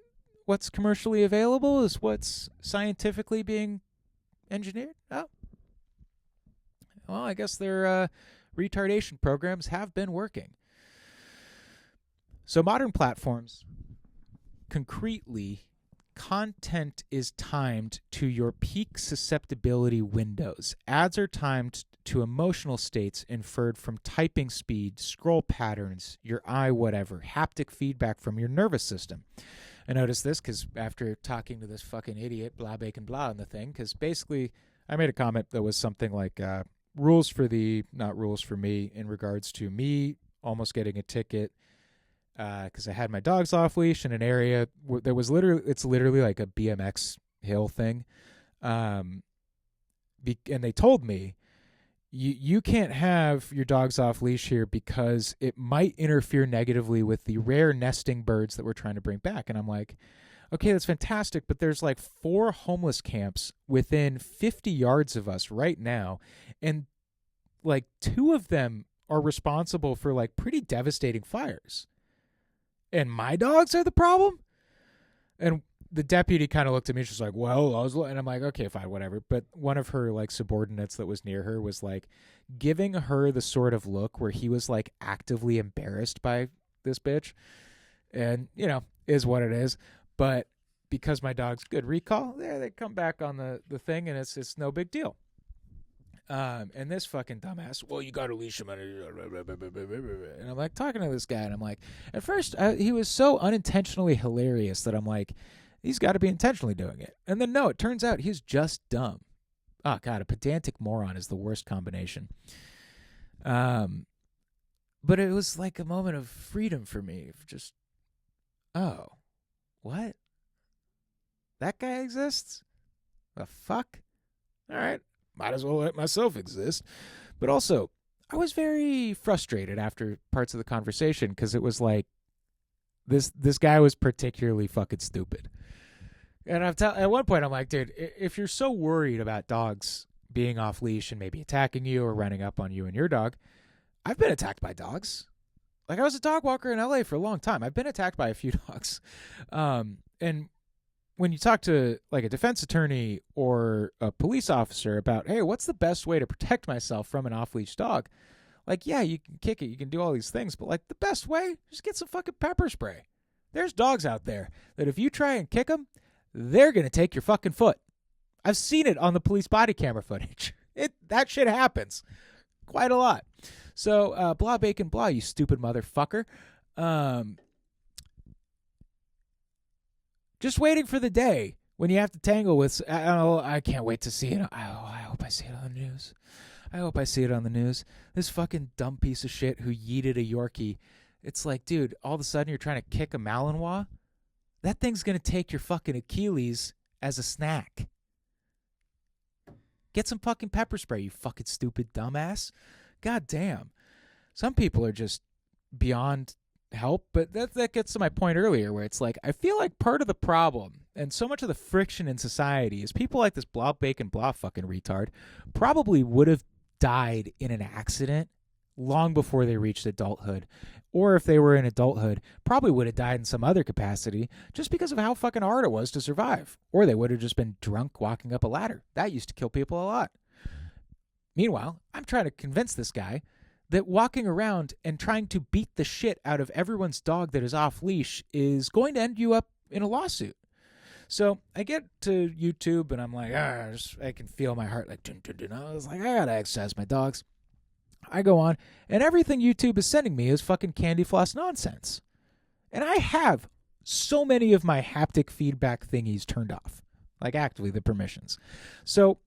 what's commercially available is what's scientifically being engineered? Oh. Well, I guess their retardation programs have been working. So modern platforms, concretely, content is timed to your peak susceptibility windows. Ads are timed to emotional states inferred from typing speed, scroll patterns, your eye, whatever, haptic feedback from your nervous system. I noticed this because after talking to this fucking idiot, blah, bacon, blah, on the thing, because basically I made a comment that was something like, rules for thee, not rules for me, in regards to me almost getting a ticket because I had my dogs off leash in an area that was literally like a BMX hill thing. And they told me, you can't have your dogs off leash here because it might interfere negatively with the rare nesting birds that we're trying to bring back. And I'm like, okay, that's fantastic, but there's like 4 homeless camps within 50 yards of us right now, and like 2 of them are responsible for like pretty devastating fires. And my dogs are the problem? And the deputy kind of looked at me, she's like, well, and I'm like, okay, fine, whatever. But one of her like subordinates that was near her was like giving her the sort of look where he was like actively embarrassed by this bitch. And, is what it is. But because my dog's good recall, they come back on the thing, and it's no big deal. And this fucking dumbass, well, you got to leash him. And I'm like talking to this guy, and I'm like, at first, he was so unintentionally hilarious that I'm like, he's got to be intentionally doing it. And then no, it turns out he's just dumb. Oh, God, a pedantic moron is the worst combination. But it was like a moment of freedom for me. Just, oh. What? That guy exists? The fuck? All right. Might as well let myself exist. But also, I was very frustrated after parts of the conversation because it was like this guy was particularly fucking stupid. And at one point, I'm like, dude, if you're so worried about dogs being off leash and maybe attacking you or running up on you and your dog, I've been attacked by dogs. Like, I was a dog walker in LA for a long time. I've been attacked by a few dogs. And when you talk to like a defense attorney or a police officer about, hey, what's the best way to protect myself from an off-leash dog? Like, yeah, you can kick it, you can do all these things, but like the best way, just get some fucking pepper spray. There's dogs out there that if you try and kick them, they're going to take your fucking foot. I've seen it on the police body camera footage. That shit happens quite a lot. So, blah, bacon, blah, you stupid motherfucker. Just waiting for the day when you have to tangle with... I can't wait to see it. I hope I see it on the news. I hope I see it on the news. This fucking dumb piece of shit who yeeted a Yorkie. It's like, dude, all of a sudden you're trying to kick a Malinois? That thing's going to take your fucking Achilles as a snack. Get some fucking pepper spray, you fucking stupid dumbass. God damn. Some people are just beyond help, but that gets to my point earlier where it's like, I feel like part of the problem and so much of the friction in society is people like this blah bacon blah fucking retard probably would have died in an accident long before they reached adulthood. Or if they were in adulthood, probably would have died in some other capacity just because of how fucking hard it was to survive. Or they would have just been drunk walking up a ladder. That used to kill people a lot. Meanwhile, I'm trying to convince this guy that walking around and trying to beat the shit out of everyone's dog that is off leash is going to end you up in a lawsuit. So I get to YouTube and I'm like, I can feel my heart like, dun, dun, dun. I was like, I gotta exercise my dogs. I go on, and everything YouTube is sending me is fucking candy floss nonsense. And I have so many of my haptic feedback thingies turned off, like actively the permissions. So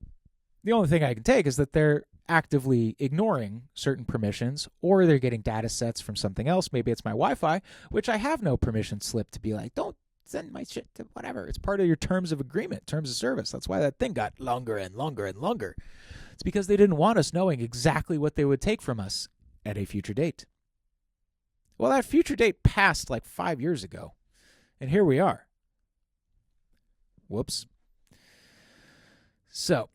the only thing I can take is that they're actively ignoring certain permissions, or they're getting data sets from something else. Maybe it's my Wi-Fi, which I have no permission slip to be like, don't send my shit to whatever. It's part of your terms of agreement, terms of service. That's why that thing got longer and longer and longer. It's because they didn't want us knowing exactly what they would take from us at a future date. Well, that future date passed like 5 years ago, and here we are. Whoops. So,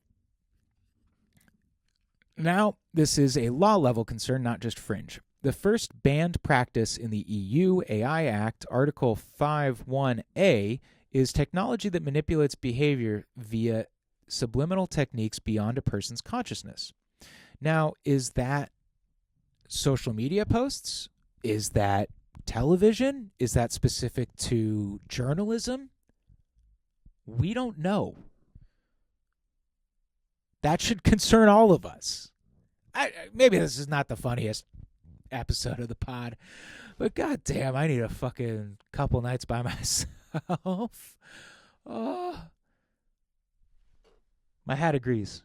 now this is a law-level concern, not just fringe. The first banned practice in the EU AI Act, Article 5.1a, is technology that manipulates behavior via subliminal techniques beyond a person's consciousness. Now, is that social media posts? Is that television? Is that specific to journalism? We don't know. That should concern all of us. Maybe this is not the funniest episode of the pod, but goddamn, I need a fucking couple nights by myself. Oh. My hat agrees.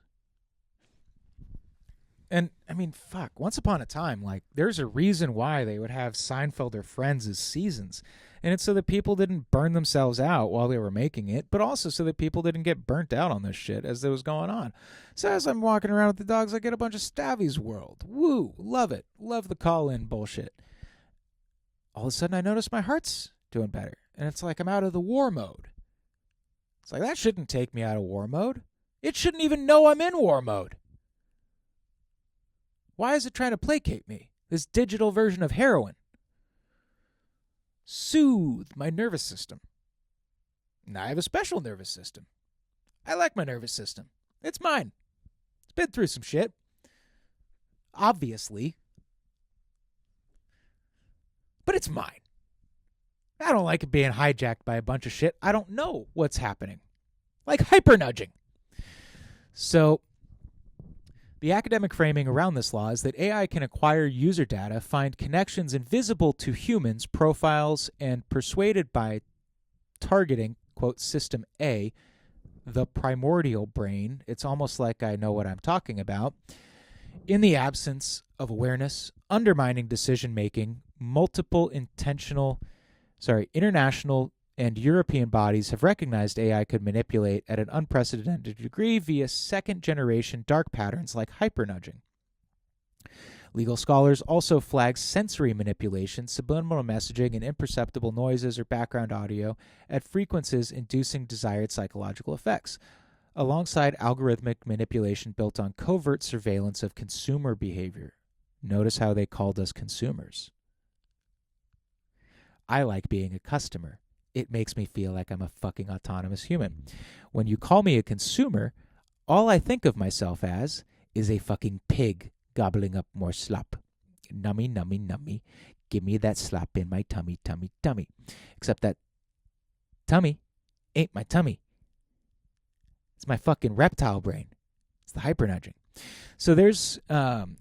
And, I mean, fuck, once upon a time, like, there's a reason why they would have Seinfeld or Friends as seasons. And it's so that people didn't burn themselves out while they were making it, but also so that people didn't get burnt out on this shit as it was going on. So as I'm walking around with the dogs, I get a bunch of Stabby's World. Woo, love it. Love the call-in bullshit. All of a sudden, I notice my heart's doing better. And it's like I'm out of the war mode. It's like, that shouldn't take me out of war mode. It shouldn't even know I'm in war mode. Why is it trying to placate me? This digital version of heroin. Soothe my nervous system. Now I have a special nervous system. I like my nervous system. It's mine. It's been through some shit. Obviously. But it's mine. I don't like it being hijacked by a bunch of shit. I don't know what's happening. Like hyper nudging. So, the academic framing around this law is that AI can acquire user data, find connections invisible to humans, profiles, and persuaded by targeting, quote, System A, the primordial brain. It's almost like I know what I'm talking about. In the absence of awareness, undermining decision-making, international and European bodies have recognized AI could manipulate at an unprecedented degree via second-generation dark patterns like hypernudging. Legal scholars also flag sensory manipulation, subliminal messaging, and imperceptible noises or background audio at frequencies inducing desired psychological effects, alongside algorithmic manipulation built on covert surveillance of consumer behavior. Notice how they called us consumers. I like being a customer. it makes me feel like I'm a fucking autonomous human. When you call me a consumer, all I think of myself as is a fucking pig gobbling up more slop. Nummy, nummy, nummy. Give me that slop in my tummy, tummy, tummy. Except that tummy ain't my tummy. It's my fucking reptile brain. It's the hypernudging. So there's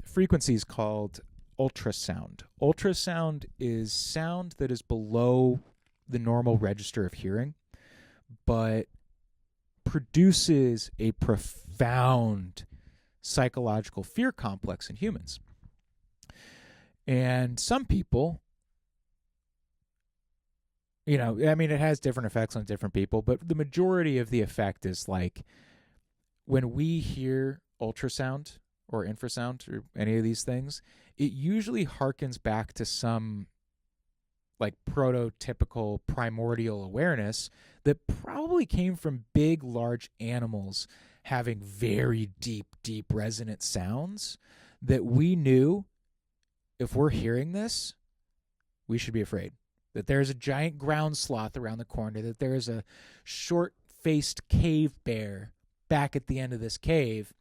frequencies called ultrasound. Ultrasound is sound that is below the normal register of hearing, but produces a profound psychological fear complex in humans. And some people, it has different effects on different people, but the majority of the effect is like when we hear ultrasound or infrasound or any of these things, it usually harkens back to some like prototypical primordial awareness that probably came from big, large animals having very deep, deep resonant sounds that we knew if we're hearing this, we should be afraid. That there's a giant ground sloth around the corner, that there's a short-faced cave bear back at the end of this cave,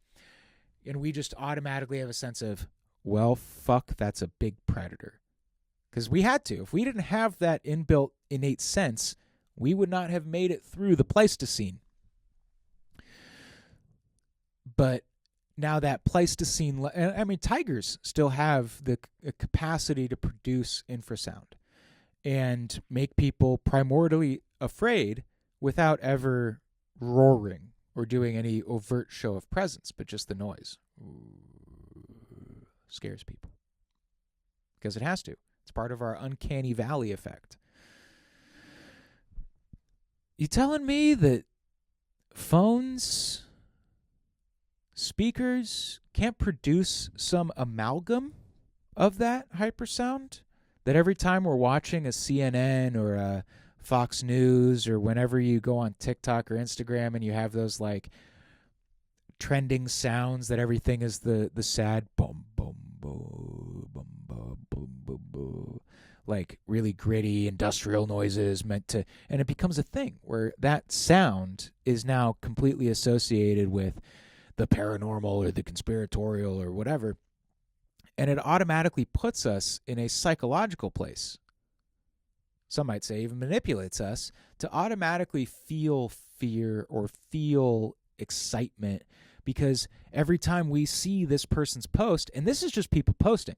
and we just automatically have a sense of, well, fuck, that's a big predator. Because we had to. If we didn't have that inbuilt innate sense, we would not have made it through the Pleistocene. But now that Pleistocene, tigers still have the capacity to produce infrasound and make people primordially afraid without ever roaring or doing any overt show of presence, but just the noise. Scares people. Because it has to. It's part of our uncanny valley effect. You telling me that phones, speakers can't produce some amalgam of that hypersound? That every time we're watching a CNN or a Fox News or whenever you go on TikTok or Instagram and you have those like trending sounds that everything is the sad boom, boom, boom, boom, boom, boom, boom, boom, like really gritty industrial noises and it becomes a thing where that sound is now completely associated with the paranormal or the conspiratorial or whatever. And it automatically puts us in a psychological place. Some might say even manipulates us to automatically feel fear or feel excitement because every time we see this person's post, and this is just people posting,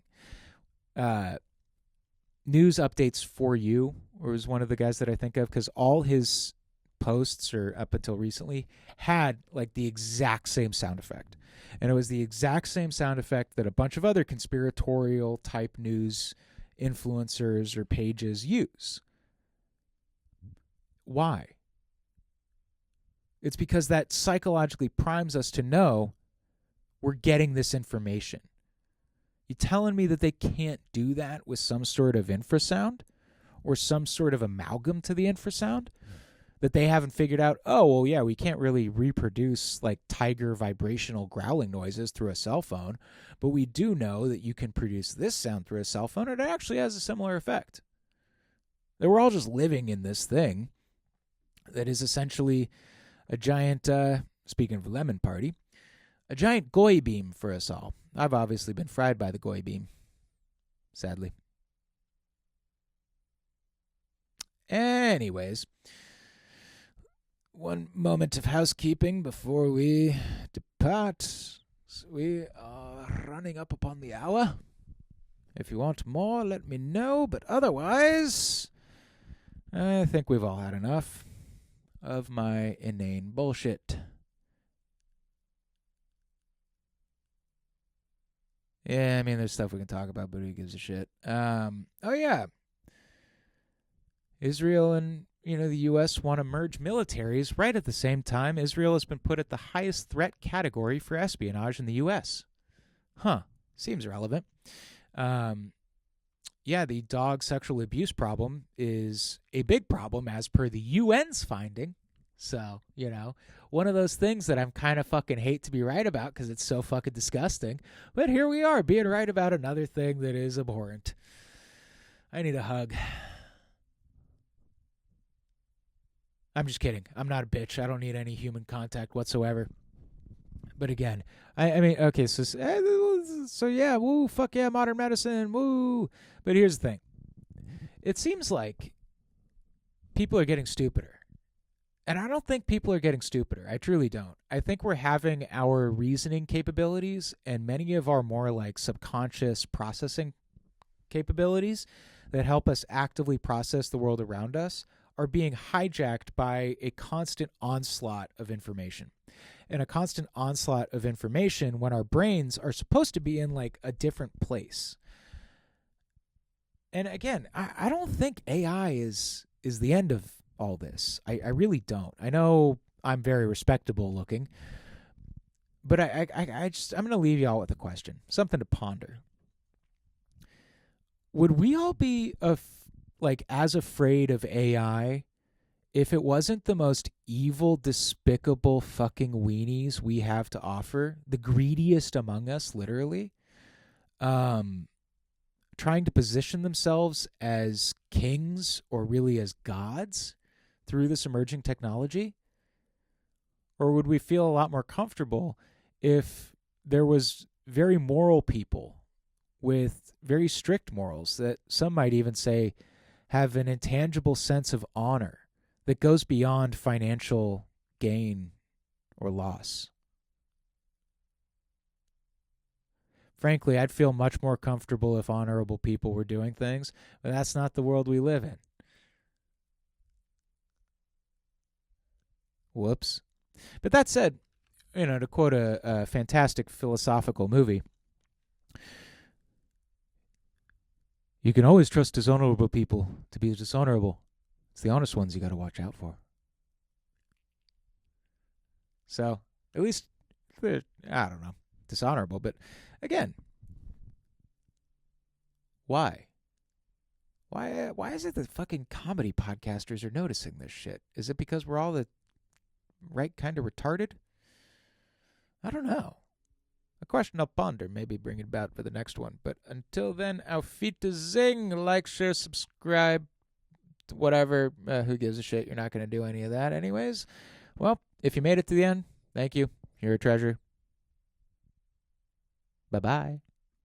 News Updates For You was one of the guys that I think of because all his posts, or up until recently, had like the exact same sound effect. And it was the exact same sound effect that a bunch of other conspiratorial type news influencers or pages use. Why? It's because that psychologically primes us to know we're getting this information. You telling me that they can't do that with some sort of infrasound or some sort of amalgam to the infrasound? That they haven't figured out, oh, well, yeah, we can't really reproduce like tiger vibrational growling noises through a cell phone, but we do know that you can produce this sound through a cell phone, and it actually has a similar effect. That we're all just living in this thing that is essentially a giant, speaking of lemon party, a giant goy beam for us all. I've obviously been fried by the goy beam, sadly. Anyways, one moment of housekeeping before we depart. We are running up upon the hour. If you want more, let me know. But otherwise, I think we've all had enough of my inane bullshit. Yeah, I mean, there's stuff we can talk about, but who gives a shit? Oh, yeah. Israel and the U.S. want to merge militaries right at the same time. Israel has been put at the highest threat category for espionage in the U.S. Huh. Seems relevant. Yeah, the dog sexual abuse problem is a big problem as per the UN's finding. So, one of those things that I'm kind of fucking hate to be right about because it's so fucking disgusting. But here we are being right about another thing that is abhorrent. I need a hug. I'm just kidding. I'm not a bitch. I don't need any human contact whatsoever. But again, I mean, okay, so yeah, woo, fuck yeah, modern medicine, woo. But here's the thing. It seems like people are getting stupider. And I don't think people are getting stupider. I truly don't. I think we're having our reasoning capabilities and many of our more like subconscious processing capabilities that help us actively process the world around us are being hijacked by a constant onslaught of information. And a constant onslaught of information when our brains are supposed to be in like a different place. And again, I don't think AI is the end of all this. I really don't. I know I'm very respectable looking, but I'm going to leave y'all with a question, something to ponder. Would we all be like as afraid of AI if it wasn't the most evil, despicable fucking weenies we have to offer, the greediest among us, literally, trying to position themselves as kings or really as gods through this emerging technology? Or would we feel a lot more comfortable if there was very moral people with very strict morals that some might even say have an intangible sense of honor that goes beyond financial gain or loss? Frankly, I'd feel much more comfortable if honorable people were doing things, but that's not the world we live in. Whoops. But that said, to quote a fantastic philosophical movie, you can always trust dishonorable people to be dishonorable. It's the honest ones you got to watch out for. So, at least, I don't know, dishonorable. But again, why? Why is it that fucking comedy podcasters are noticing this shit? Is it because we're all the right kind of retarded? I don't know. A question I'll ponder, maybe bring it about for the next one. But until then, auf Wiedersehen. Like, share, subscribe, whatever. Who gives a shit? You're not going to do any of that anyways. Well, if you made it to the end, thank you. You're a treasure. Bye-bye.